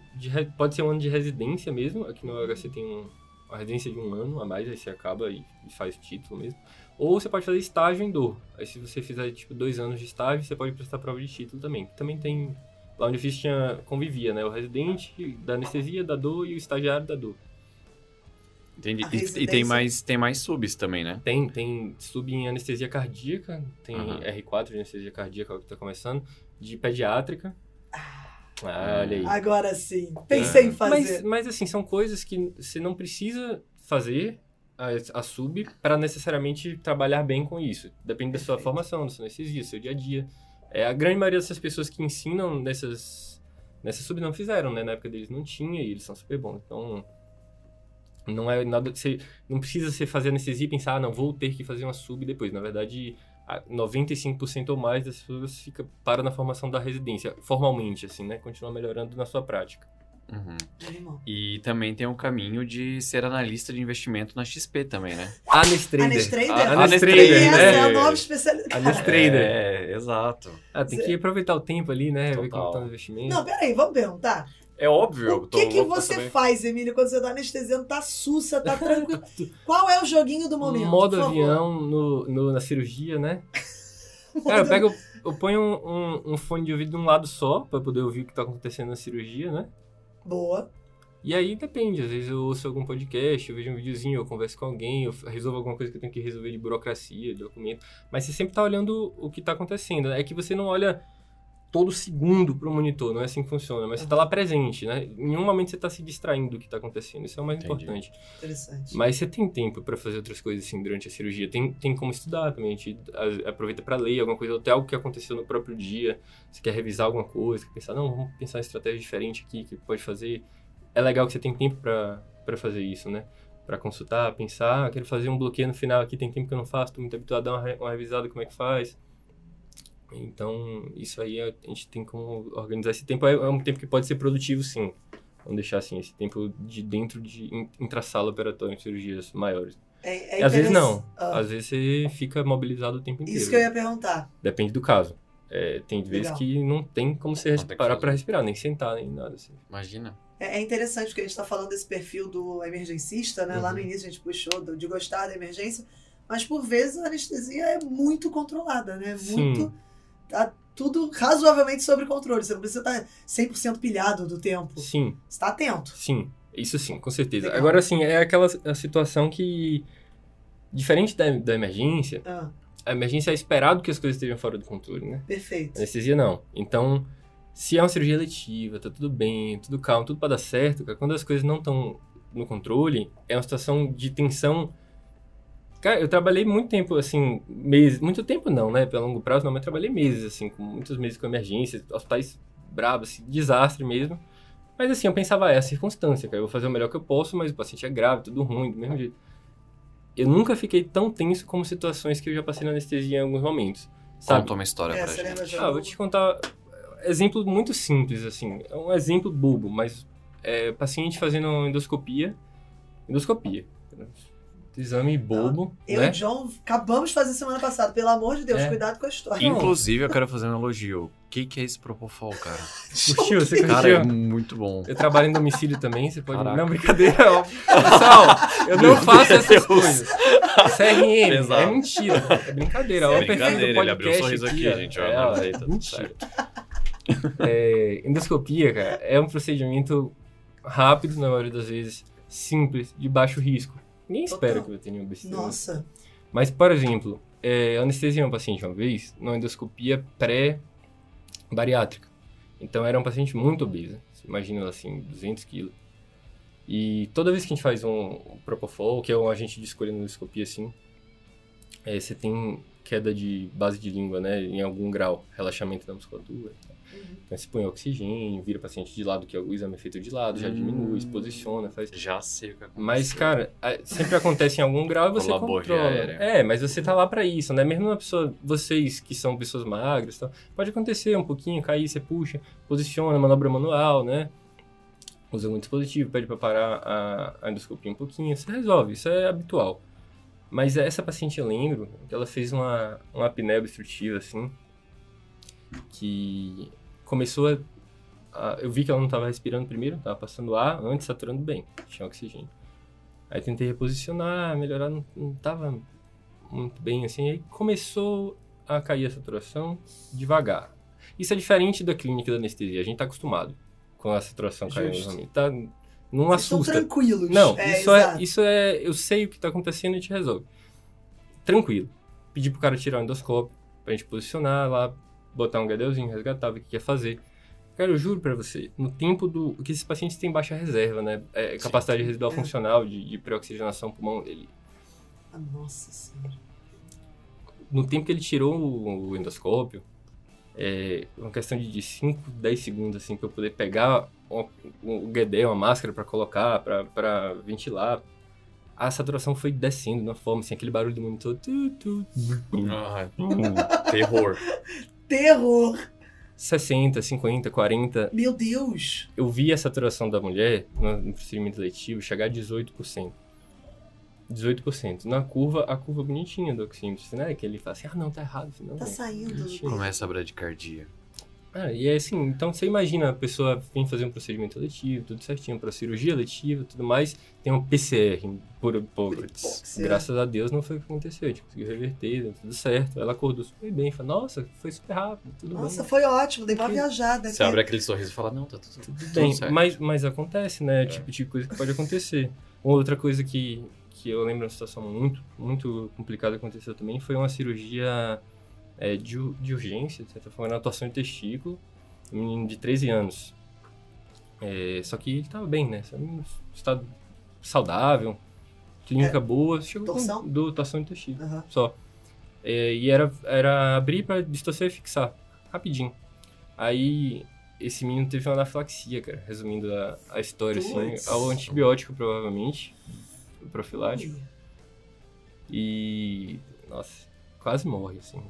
pode ser um ano de residência mesmo. Aqui no HC tem uma residência de 1 ano a mais, aí você acaba e faz o título mesmo. Ou você pode fazer estágio em dor. Aí se você fizer, 2 anos de estágio, você pode prestar prova de título também. Também tem, lá onde eu fiz convivia, né? O residente da anestesia, da dor e o estagiário da dor. Entendi. E tem mais subs também, né? Tem sub em anestesia cardíaca, tem R4 de anestesia cardíaca que tá começando, de pediátrica. Olha aí. Agora sim, pensei em fazer. Mas assim, são coisas que você não precisa fazer a sub para necessariamente trabalhar bem com isso. Depende da sua formação, da sua anestesia, do seu dia a dia. A grande maioria dessas pessoas que ensinam nessas sub não fizeram, né? Na época deles não tinha e eles são super bons. Então, não é nada... Você não precisa você fazer anestesia e pensar, não, vou ter que fazer uma sub depois. Na verdade, 95% ou mais das pessoas para na formação da residência, formalmente, assim, né? Continua melhorando na sua prática. E também tem o caminho de ser analista de investimento na XP também, né? Anestrader, né? Essa é a nova especialidade. Anestrader. Exato. Tem que aproveitar o tempo ali, né? Total. Ver como tá o investimento. Não, peraí, vamos perguntar. É óbvio. O que você faz, Emílio, quando você tá anestesiando, tá sussa, tá tranquilo? Qual é o joguinho do momento? Modo avião na cirurgia, né? Cara, eu ponho um fone de ouvido de um lado só, pra poder ouvir o que tá acontecendo na cirurgia, né? Boa. E aí depende, às vezes eu ouço algum podcast, eu vejo um videozinho, eu converso com alguém, eu resolvo alguma coisa que eu tenho que resolver de burocracia, de documento. Mas você sempre tá olhando o que tá acontecendo, né? É que você não olha todo segundo pro monitor, não é assim que funciona, mas você tá lá presente, né? Em nenhum momento você tá se distraindo do que tá acontecendo, isso é o mais importante. Interessante. Mas você tem tempo pra fazer outras coisas assim durante a cirurgia, tem como estudar também, a gente aproveita pra ler alguma coisa, ou até algo que aconteceu no próprio dia, você quer revisar alguma coisa, quer pensar, não, vamos pensar em estratégia diferente aqui, que pode fazer. É legal que você tem tempo pra fazer isso, né? Pra consultar, pensar, quero fazer um bloqueio no final aqui, tem tempo que eu não faço, tô muito habituado a dar uma revisada como é que faz. Então, isso aí a gente tem como organizar esse tempo. É um tempo que pode ser produtivo, sim. Vamos deixar assim, esse tempo de dentro de intra-sala operatória em cirurgias maiores. Às vezes não. Às vezes você fica mobilizado o tempo inteiro. Isso que eu ia perguntar. Depende do caso. Tem vezes que não tem como você parar pra respirar, nem sentar, nem nada assim. Imagina. É interessante porque a gente tá falando desse perfil do emergencista, né? Lá no início a gente puxou de gostar da emergência, mas por vezes a anestesia é muito controlada, né? Muito... Tá tudo razoavelmente sob controle. Você não precisa estar 100% pilhado do tempo. Sim. Você tá atento. Sim. Isso sim, com certeza. Legal. Agora, assim, é aquela situação que... Diferente da emergência, a emergência é esperado que as coisas estejam fora do controle, né? Perfeito. Anestesia não. Então, se é uma cirurgia eletiva, tá tudo bem, tudo calmo, tudo pra dar certo, cara, quando as coisas não estão no controle, é uma situação de tensão. Cara, eu trabalhei muito tempo, assim, meses, muito tempo não, né, pelo longo prazo não, mas trabalhei meses, assim, com muitos meses com emergência, hospitais brabos, assim, desastre mesmo. Mas assim, eu pensava, é a circunstância, cara, eu vou fazer o melhor que eu posso, mas o paciente é grave, tudo ruim, do mesmo jeito. Eu nunca fiquei tão tenso como situações que eu já passei na anestesia em alguns momentos, sabe? Conta uma história pra gente. Vou te contar exemplo muito simples, assim, é um exemplo bobo, mas paciente fazendo endoscopia, exame bobo, Eu né? e o John acabamos de fazer semana passada, pelo amor de Deus, cuidado com a história. Inclusive, eu quero fazer um elogio. O que é esse Propofol, cara? Curtiu? Você curtiu? Cara, é muito bom. Eu trabalho em domicílio também, você pode... Caraca. Não, brincadeira, ó. Pessoal, eu não faço essas coisas. CRM, Exato. é mentira, é brincadeira. É Ó, o perfil do brincadeira, ele abriu um podcast sorriso aqui, ó. gente. Ó, Ó, aí, tá tudo mentira. certo. Endoscopia, cara, é um procedimento rápido, na maioria das vezes, simples, de baixo risco. Ninguém espera Total. que eu tenha obesidade. Nossa. Mas, por exemplo, eu anestesiei um paciente uma vez numa endoscopia pré-bariátrica. Então, era um paciente muito obeso. Imagina, assim, 200 quilos. E toda vez que a gente faz um Propofol, que é um agente de escolha na endoscopia, assim, você tem queda de base de língua, né? Em algum grau, relaxamento da musculatura. Então, você põe oxigênio, vira o paciente de lado, que é o exame é feito de lado, já diminui, se posiciona, faz... Já sei o que aconteceu. Mas, cara, sempre acontece em algum grau e você Colabore controla. aérea. Mas você tá lá pra isso, né? Mesmo uma pessoa, vocês que são pessoas magras, tal, pode acontecer um pouquinho, cair, você puxa, posiciona, manobra manual, né? Usa algum dispositivo, pede pra parar a endoscopia um pouquinho, você resolve, isso é habitual. Mas essa paciente, eu lembro, que ela fez uma apneia obstrutiva, assim, que começou eu vi que ela não estava respirando primeiro, estava passando ar, antes saturando bem, tinha oxigênio. Aí tentei reposicionar, melhorar, não estava muito bem, assim, aí começou a cair a saturação devagar. Isso é diferente da clínica da anestesia, a gente está acostumado com a saturação caindo novamente, tá? Não Vocês estão assusta. tranquilos. Não, exato. isso é, eu sei o que está acontecendo e a gente resolve. Tranquilo. Pedi pro cara tirar o endoscópio, pra gente posicionar lá, botar um gadelzinho, resgatar, ver o que ia fazer. Cara, eu juro pra você, no tempo que esses pacientes têm baixa reserva, né? Capacidade residual funcional de pré-oxigenação pulmão. Nossa Senhora. No tempo que ele tirou o endoscópio, uma questão de 5, 10 segundos, assim, pra eu poder pegar o guedel, uma máscara pra colocar, pra ventilar. A saturação foi descendo de uma forma, assim, aquele barulho do monitor. Terror. Terror. 60, 50, 40. Meu Deus. Eu vi a saturação da mulher no procedimento letivo chegar a 18%. 18%. Na curva, a curva bonitinha do oxímetro, né? Que ele fala assim, não, tá errado. Não, Tá saindo. Começa a bradicardia. E é assim, então você imagina a pessoa vem fazer um procedimento letivo, tudo certinho, para cirurgia letiva, tudo mais, tem um PCR por hipóxia. Graças a Deus não foi o que aconteceu, a gente conseguiu reverter, deu tudo certo. Ela acordou super bem, falou, nossa, foi super rápido, tudo bem. Nossa, foi ótimo, dei pra viajar. Você abre aquele sorriso e fala, não, tá tudo bem. certo. Mas acontece, né? Tipo de coisa que pode acontecer. Outra coisa que eu lembro uma situação muito, muito complicada que aconteceu também foi uma cirurgia de urgência, de certa forma, na atuação de testículo, um menino de 13 anos. Só que ele estava bem, né? Um estado saudável, clínica boa, chegou com atuação de testículo, só. E era abrir para distorcer e fixar, rapidinho. Aí, esse menino teve uma anafilaxia, cara, resumindo a história, assim, ao antibiótico, provavelmente, profilático. E, nossa, quase morre, assim.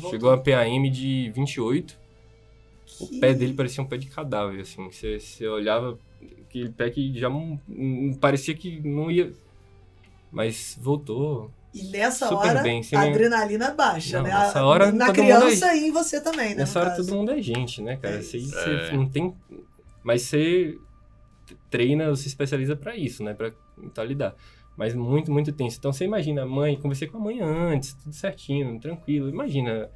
Chegou a PAM de 28. O pé dele parecia um pé de cadáver, assim. Você olhava, aquele pé que já parecia que não ia... Mas voltou. E nessa super hora, bem, a adrenalina baixa, né? Nessa hora, na criança e em você também, né? Nessa hora todo mundo é gente, né, cara? Você não tem... Mas você treina, se especializa pra isso, né? Pra tentar lidar. Mas muito, muito tenso. Então, você imagina, a mãe, conversei com a mãe antes, tudo certinho, tranquilo. Imagina,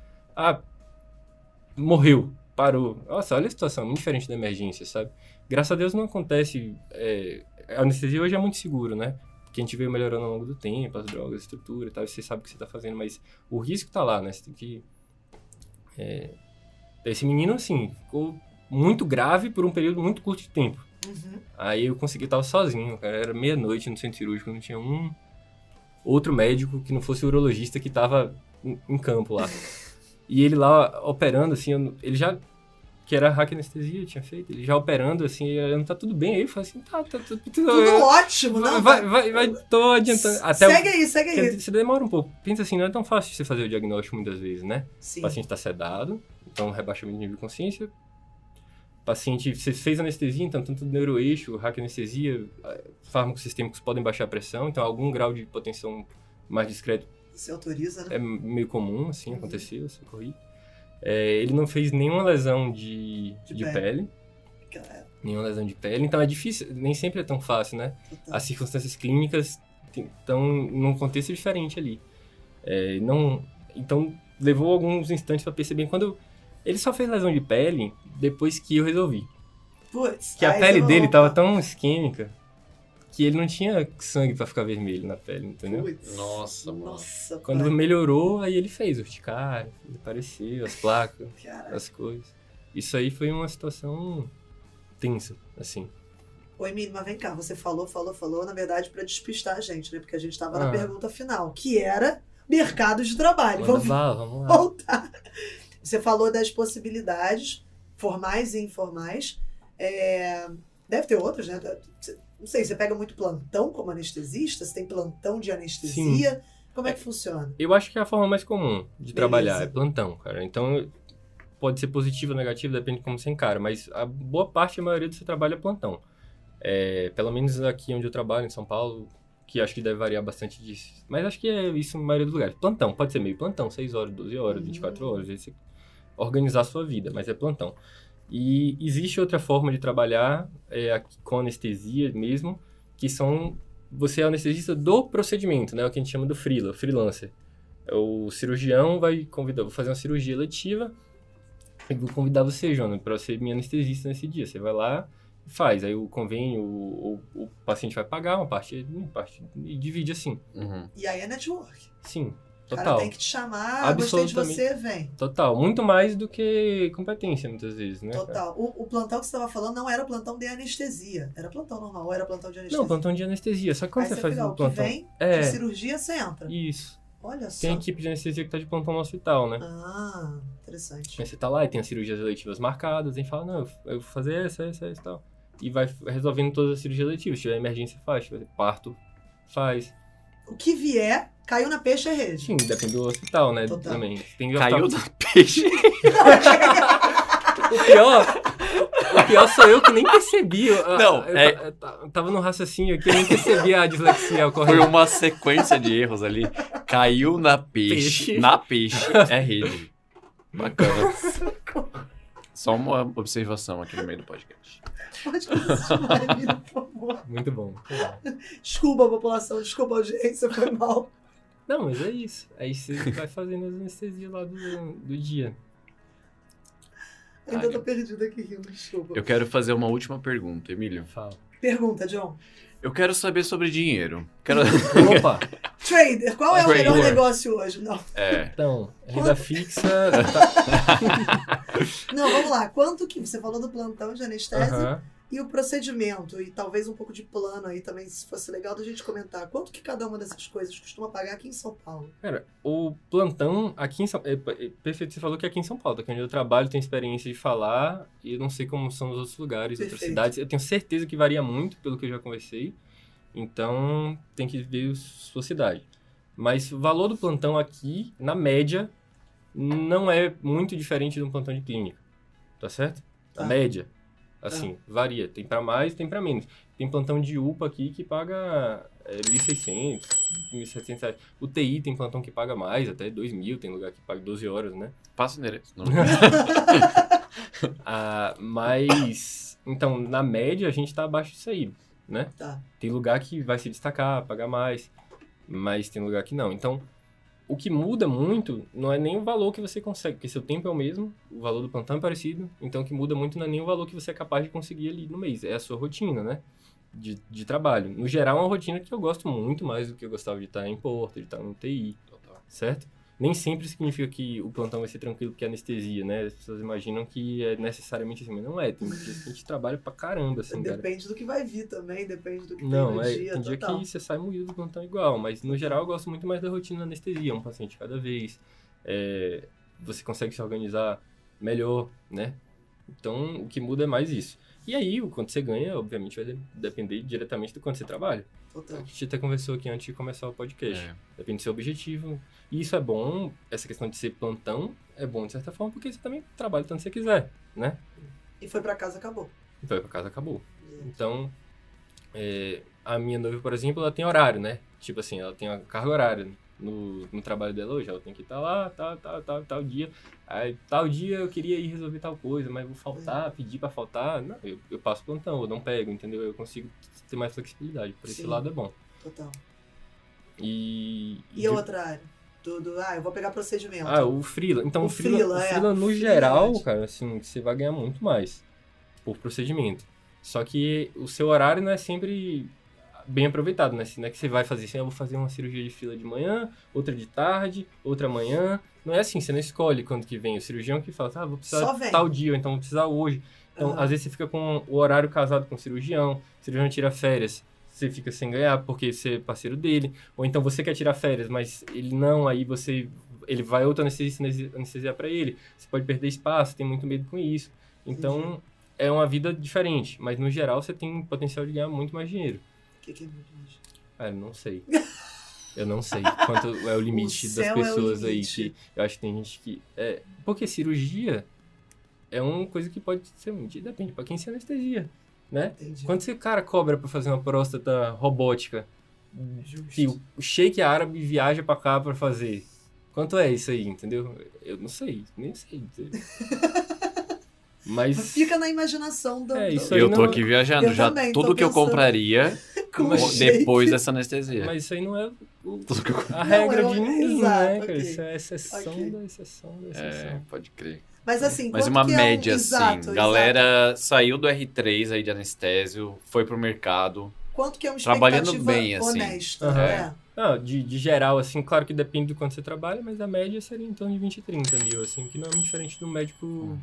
morreu, parou. Nossa, olha a situação, muito diferente da emergência, sabe? Graças a Deus não acontece... a anestesia hoje é muito seguro, né? Porque a gente veio melhorando ao longo do tempo, as drogas, a estrutura e tal, você sabe o que você tá fazendo, mas o risco tá lá, né? Você tem que... Esse menino, assim, ficou muito grave por um período muito curto de tempo. Aí eu consegui, tava sozinho, cara, era meia-noite no centro cirúrgico, não tinha um outro médico que não fosse urologista que tava em campo lá. E ele lá operando, assim, ele já, que era hack anestesia, tinha feito, ele já operando, assim, não tá tudo bem, aí eu falei assim, tá tudo ótimo, não? Tô adiantando. Segue aí. Você demora um pouco, pensa assim, não é tão fácil você fazer o diagnóstico muitas vezes, né? Sim. O paciente tá sedado, então rebaixamento de nível de consciência. Paciente, você fez anestesia, então tanto neuroeixo, hack anestesia, fármacos sistêmicos podem baixar a pressão, então algum grau de hipotensão mais discreto você autoriza, né? É meio comum, assim, aconteceu, assim, corri. Ele não fez nenhuma lesão de pele. Nenhuma lesão de pele, então é difícil, nem sempre é tão fácil, né? Total. As circunstâncias clínicas estão num contexto diferente ali. Então, levou alguns instantes para perceber. Quando Ele só fez lesão de pele depois que eu resolvi. Putz, Que a aí pele você dele falou, tava tão isquêmica que ele não tinha sangue pra ficar vermelho na pele, entendeu? Putz, Nossa, mano. nossa, Quando pai. melhorou, aí ele fez urticária, apareceu, as placas, Caraca. as coisas. Isso aí foi uma situação tensa, assim. Ô, Emílio, mas vem cá, você falou, na verdade, pra despistar a gente, né? Porque a gente tava na Ah. pergunta final, que era mercado de trabalho. Manda Vamos bala, vamos lá. voltar. Você falou das possibilidades, formais e informais. Deve ter outras, né? Não sei, você pega muito plantão como anestesista? Você tem plantão de anestesia? Como é que funciona? Eu acho que é a forma mais comum de Beleza. trabalhar, é plantão, cara. Então, pode ser positivo ou negativo, depende de como você encara, mas a boa parte, a maioria do seu trabalho é plantão. Pelo menos aqui onde eu trabalho, em São Paulo, que acho que deve variar bastante disso. Mas acho que é isso na maioria dos lugares. Plantão, pode ser meio plantão, 6 horas, 12 horas, 24 horas, aí você organizar a sua vida, mas é plantão. E existe outra forma de trabalhar aqui com anestesia mesmo, que são... Você é anestesista do procedimento, né? O que a gente chama do freelancer. O cirurgião vai convidar, vou fazer uma cirurgia eletiva e vou convidar você, Jonas, para ser minha anestesista nesse dia. Você vai lá e faz. Aí o convênio, o paciente vai pagar uma parte e divide assim. Uhum. E aí é network. Sim, O cara total. tem que te chamar, gostei de você, vem. Total. Muito mais do que competência, muitas vezes, né? cara? Total. O plantão que você estava falando não era plantão de anestesia. Era plantão normal, ou era plantão de anestesia? Não, plantão de anestesia. Só que quando Aí você faz fica, o o que plantão... vem de cirurgia, você entra. Isso. Olha só. Tem a equipe de anestesia que tá de plantão no hospital, né? Ah, interessante. Aí você tá lá e tem as cirurgias eletivas marcadas, e fala, não, eu vou fazer essa e tal. E vai resolvendo todas as cirurgias eletivas. Se tiver emergência, faz. Se tiver parto, faz. O que vier, caiu na peixe é rede. Sim, depende do hospital, né? Total. Também. Tem Caiu hospital... da peixe. O pior sou eu que nem percebi. Não, eu tava no raciocínio aqui, eu nem percebi a dislexia Foi ocorrendo. uma sequência de erros ali. Caiu na peixe. Peixe. Na peixe é rede. Bacana. Só uma observação aqui no meio do podcast. Pode continuar, Emílio, por favor. Muito bom. Desculpa, população, desculpa, audiência, foi mal. Não, mas é isso. Aí você vai fazendo as anestesias lá do dia. Ainda tô perdida aqui rindo, desculpa. Eu quero fazer uma última pergunta, Emílio. Fala. Pergunta, John. Eu quero saber sobre dinheiro. Quero... Opa! Trader, qual é o Trader. melhor negócio hoje? Não. Então, renda fixa... Não, vamos lá. Quanto que você falou do plantão de anestesia Aham. e o procedimento, e talvez um pouco de plano aí também, se fosse legal da gente comentar. Quanto que cada uma dessas coisas costuma pagar aqui em São Paulo? Cara, o plantão aqui em São Paulo... Perfeito, você falou que aqui em São Paulo, que é onde eu trabalho, tenho experiência de falar, e eu não sei como são nos outros lugares, outras Perfeito. cidades. Eu tenho certeza que varia muito, pelo que eu já conversei. Então, tem que ver sua cidade. Mas o valor do plantão aqui, na média, não é muito diferente de um plantão de clínica. Tá certo? Tá. A média. Assim, varia. Tem pra mais, tem pra menos. Tem plantão de UPA aqui que paga 1.600, 1.700 reais. O TI tem plantão que paga mais, até 2.000. Tem lugar que paga 12 horas, né? Passa o endereço. Não. Mas, então, na média, a gente tá abaixo disso aí, né? Tá. Tem lugar que vai se destacar, pagar mais, mas tem lugar que não. Então, o que muda muito não é nem o valor que você consegue, porque seu tempo é o mesmo, o valor do plantão é parecido, então o que muda muito não é nem o valor que você é capaz de conseguir ali no mês, é a sua rotina, né? De trabalho. No geral, é uma rotina que eu gosto muito mais do que eu gostava de estar em Porto, de estar no TI, certo? Nem sempre significa que o plantão vai ser tranquilo porque é anestesia, né? As pessoas imaginam que é necessariamente assim, mas não é. Tem dias que a gente trabalha pra caramba, assim, cara. Depende do que vai vir também, depende do que Não, tem no dia, tem dia total. que você sai moído do plantão igual, mas no geral eu gosto muito mais da rotina da anestesia, um paciente cada vez, você consegue se organizar melhor, né? Então, o que muda é mais isso. E aí, o quanto você ganha, obviamente, vai depender diretamente do quanto você trabalha. Total. A gente até conversou aqui antes de começar o podcast. É. Depende do seu objetivo. E isso é bom, essa questão de ser plantão é bom de certa forma, porque você também trabalha tanto você quiser, né? E foi pra casa, acabou. E vai pra casa, acabou. Então, a minha noiva, por exemplo, ela tem horário, né? Tipo assim, ela tem uma carga horária no trabalho dela hoje. Ela tem que estar lá, tal dia. Aí, tal dia eu queria ir resolver tal coisa, mas vou faltar, pedir pra faltar. Não, eu passo plantão, eu não pego, entendeu? Eu consigo ter mais flexibilidade. Por esse Sim. lado é bom. Total. E E a outra área? eu vou pegar procedimento. O freela. Então, O o freela freela, no freela, geral, verdade. cara, assim, você vai ganhar muito mais por procedimento. Só que o seu horário não é sempre bem aproveitado, né? Não é que você vai fazer assim, eu vou fazer uma cirurgia de freela de manhã, outra de tarde, outra amanhã. Não é assim, você não escolhe quando que vem. O cirurgião que fala, vou Só precisar vem. tal dia, ou então vou precisar hoje. Então, Aham. às vezes você fica com o horário casado com o cirurgião tira férias, você fica sem ganhar porque você é parceiro dele. Ou então você quer tirar férias, mas ele não, aí ele vai outro anestesiar para ele. Você pode perder espaço, tem muito medo com isso. Então, Entendi. é uma vida diferente. Mas, no geral, você tem potencial de ganhar muito mais dinheiro. O que é muito mais? Eu não sei. Eu não sei quanto é o limite O das céu é o pessoas aí. limite. Que eu acho que tem gente que... porque cirurgia é uma coisa que pode ser muito... Depende pra quem se anestesia, né? Entendi. Quando você, cara, cobra pra fazer uma próstata robótica, Justo. que o sheik árabe viaja pra cá pra fazer, quanto é isso aí, entendeu? Eu não sei, nem sei. Mas... Fica na imaginação do... isso aí Eu tô não- aqui viajando, Eu já também, tô tudo que eu pensando. compraria Com Mas- o shake. depois dessa anestesia. Mas isso aí não é Tudo que eu... a regra Não, de ninguém, exato, né, cara? ok. Isso é exceção Ok. da exceção da exceção. pode crer. Mas assim, Mas quanto uma que é média, exato, assim. Galera saiu do R3 aí de anestésio, foi pro mercado. Quanto que é uma trabalhando expectativa bem, assim. honesta? Aham. É. Não, de geral, assim, claro que depende do quanto você trabalha, mas a média seria em torno de 20 e 30 mil, assim, que não é muito diferente do médico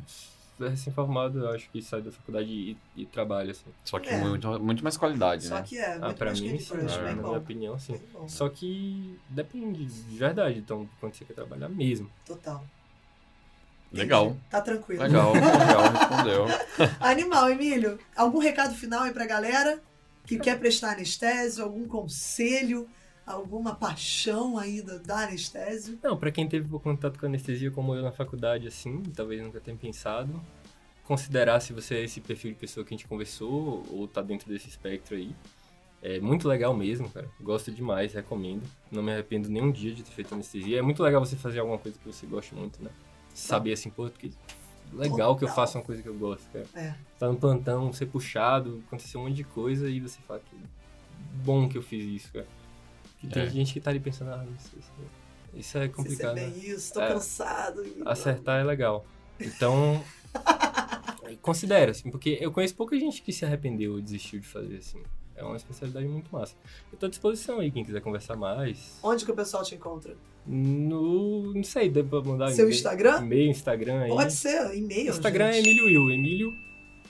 recém-formado, eu acho que sai da faculdade e trabalha, assim. Só que É. muito mais qualidade, Só né? que é muito Pra mais mim, Candy sim, Crush, na bem minha bom. opinião, sim. Bem bom. Só que depende, de verdade, então, quando você quer trabalhar mesmo. Total. Legal. Entendi. Tá tranquilo. Legal, respondeu. Animal, Emílio. Algum recado final aí pra galera que quer prestar anestésio? Algum conselho? Alguma paixão aí da anestésio? Não, pra quem teve contato com anestesia como eu na faculdade, assim, talvez nunca tenha pensado, considerar se você é esse perfil de pessoa que a gente conversou ou tá dentro desse espectro aí. É muito legal mesmo, cara. Gosto demais, recomendo. Não me arrependo nem um dia de ter feito anestesia. É muito legal você fazer alguma coisa que você goste muito, né? Saber assim, pô, que legal que eu faço uma coisa que eu gosto, cara. É. Tá no plantão, ser puxado, aconteceu um monte de coisa e você fala que bom que eu fiz isso, cara. E tem gente que tá ali pensando, isso é complicado, Se né? bem isso, tô É. cansado. Acertar é legal. Então, considera, assim, porque eu conheço pouca gente que se arrependeu ou desistiu de fazer, assim. É uma especialidade muito massa. Eu tô à disposição aí, quem quiser conversar mais. Onde que o pessoal te encontra? Não sei, deve mandar Seu e-mail- Instagram? E-mail, Instagram aí. Pode ser, e-mail, Instagram gente. é Emílio Will. Emílio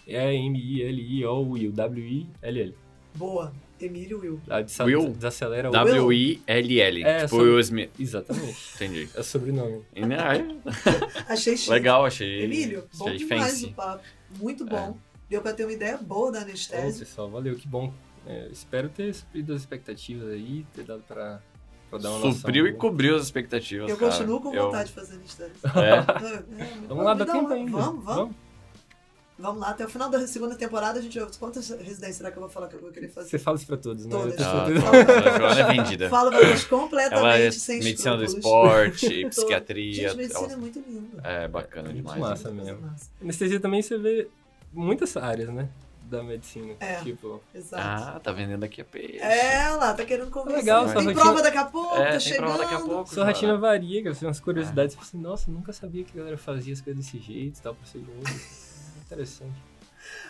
é M-I-L-I-O Will. W-I-L-L. Boa. Emílio Will. Will? Desacelera o... W-I-L-L. É, tipo sobre- Will Smith. Exatamente. Entendi. É o sobrenome. Achei chique. Legal, achei. Emílio, bom achei demais fancy. o papo. Muito bom. Deu pra ter uma ideia boa da Ô, anestésio. pessoal, valeu, que bom. Espero ter suprido as expectativas aí, ter dado pra dar uma Supriu e noção boa. cobriu as expectativas, Eu cara. continuo com vontade de fazer anestésio. É? Vamos lá, dá Me tempo uma. ainda. Vamos lá, até o final da segunda temporada a gente vai... Quantas residências será que eu vou falar que eu vou querer fazer? Você fala isso pra todos, né? Todas. Eu tô Ah, solteiro. a Joana é vendida. Falo pra vocês Ela completamente é sem medicina do escrúpulos. esporte, psiquiatria. Gente, medicina é ela- muito linda. É bacana Muito demais. massa Muita coisa mesmo. massa. Anestesia também você vê muitas áreas, né? Da medicina. É. Tipo, Exato. Ah, tá vendendo aqui a peixe. É, lá, tá querendo conversar. Legal, Tem sua rotina- prova daqui a pouco, tá tem chegando. prova daqui a pouco. sua rotina cara. varia, cara. Você tem umas curiosidades. Você fala assim, nossa, nunca sabia que a galera fazia as coisas desse jeito e tal, procedimento. Interessante.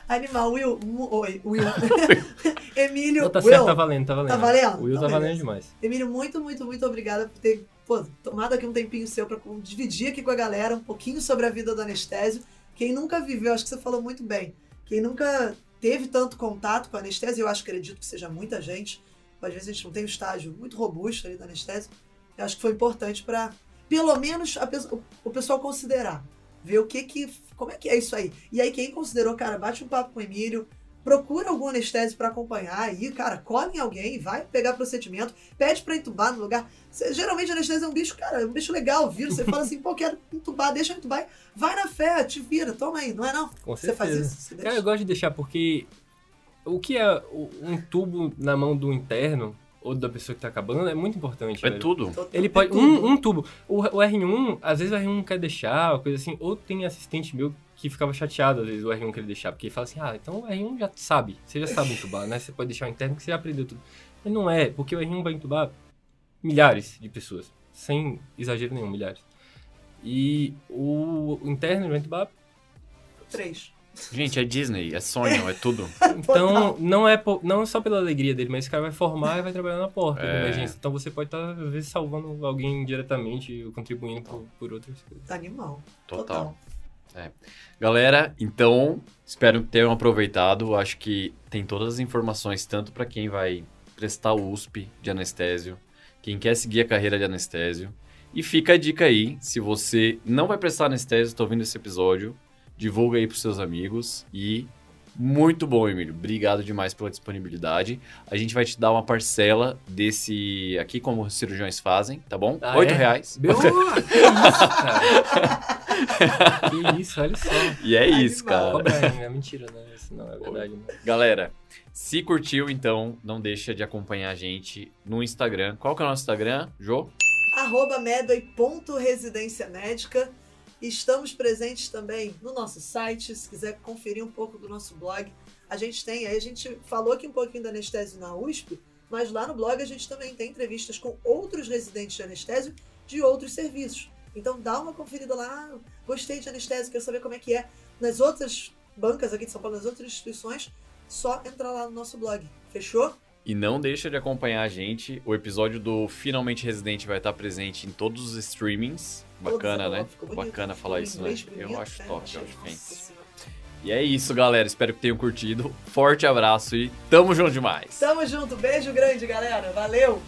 Animal, Will. Oi, Will. Emílio, Não, tá Will. certo, tá valendo, tá valendo. Tá valendo? O Will Então, tá valendo beleza. demais. Emílio, muito, muito, muito obrigada por ter tomado aqui um tempinho seu pra dividir aqui com a galera um pouquinho sobre a vida do anestésio. Quem nunca viveu, acho que você falou muito bem. Quem nunca teve tanto contato com a anestésio, eu acredito que seja muita gente. Às vezes a gente não tem um estágio muito robusto ali da anestésio. Eu acho que foi importante para, pelo menos, o pessoal considerar. Ver como é que é isso aí. E aí quem considerou, cara, bate um papo com o Emílio, procura algum anestésio para acompanhar aí, cara, cola em alguém, vai pegar procedimento, pede para entubar no lugar. Geralmente anestésio é um bicho, cara, é um bicho legal, vira, você fala assim, pô, quero entubar, deixa eu entubar, vai na fé, te vira, toma aí, não é não? Com Você faz certeza. isso? Você Cara, eu deixa? gosto de deixar porque o que é um tubo na mão do interno ou da pessoa que tá acabando é muito importante. É velho. tudo. Ele pode. Um tubo. O R1, às vezes o R1 não quer deixar, coisa assim. Ou tem assistente meu que ficava chateado, às vezes, o R1 querer deixar. Porque ele fala assim, então o R1 já sabe. Você já sabe entubar, né? Você pode deixar o interno que você já aprendeu tudo. Mas não é, porque o R1 vai entubar milhares de pessoas. sem exagero nenhum, milhares. E o interno de Ventubá, 3. Gente, é Disney, é sonho, é tudo. então não é só pela alegria dele, mas esse cara vai formar e vai trabalhar na porta de emergência. Então você pode estar, às vezes, salvando alguém diretamente ou contribuindo por outras coisas. Animal. Total. Galera, então, espero que tenham aproveitado. Acho que tem todas as informações, tanto para quem vai prestar o USP de anestésio, quem quer seguir a carreira de anestésio. E fica a dica aí, se você não vai prestar anestésio, está ouvindo esse episódio, divulga aí pros seus amigos. E muito bom, Emílio. Obrigado demais pela disponibilidade. A gente vai te dar uma parcela desse aqui, como os cirurgiões fazem, tá bom? R$8. Que isso, cara? Que isso, olha só. E é isso, cara. Cobra é mentira, né? Isso não é verdade. Né? Galera, se curtiu, então, não deixa de acompanhar a gente no Instagram. Qual que é o nosso Instagram, Jô? @medway.residência médica. Estamos presentes também no nosso site, se quiser conferir um pouco do nosso blog. A gente falou aqui um pouquinho da anestésio na USP, mas lá no blog a gente também tem entrevistas com outros residentes de anestésio de outros serviços. Então dá uma conferida lá, gostei de anestésio, quero saber como é que é. Nas outras bancas aqui de São Paulo, nas outras instituições, só entrar lá no nosso blog. Fechou? E não deixa de acompanhar a gente. O episódio do Finalmente Residente vai estar presente em todos os streamings. Bacana, né? Ficou bacana falar isso, né? Eu acho top, eu acho bem. E é isso, galera. Espero que tenham curtido. Forte abraço e tamo junto demais. Tamo junto. Beijo grande, galera. Valeu!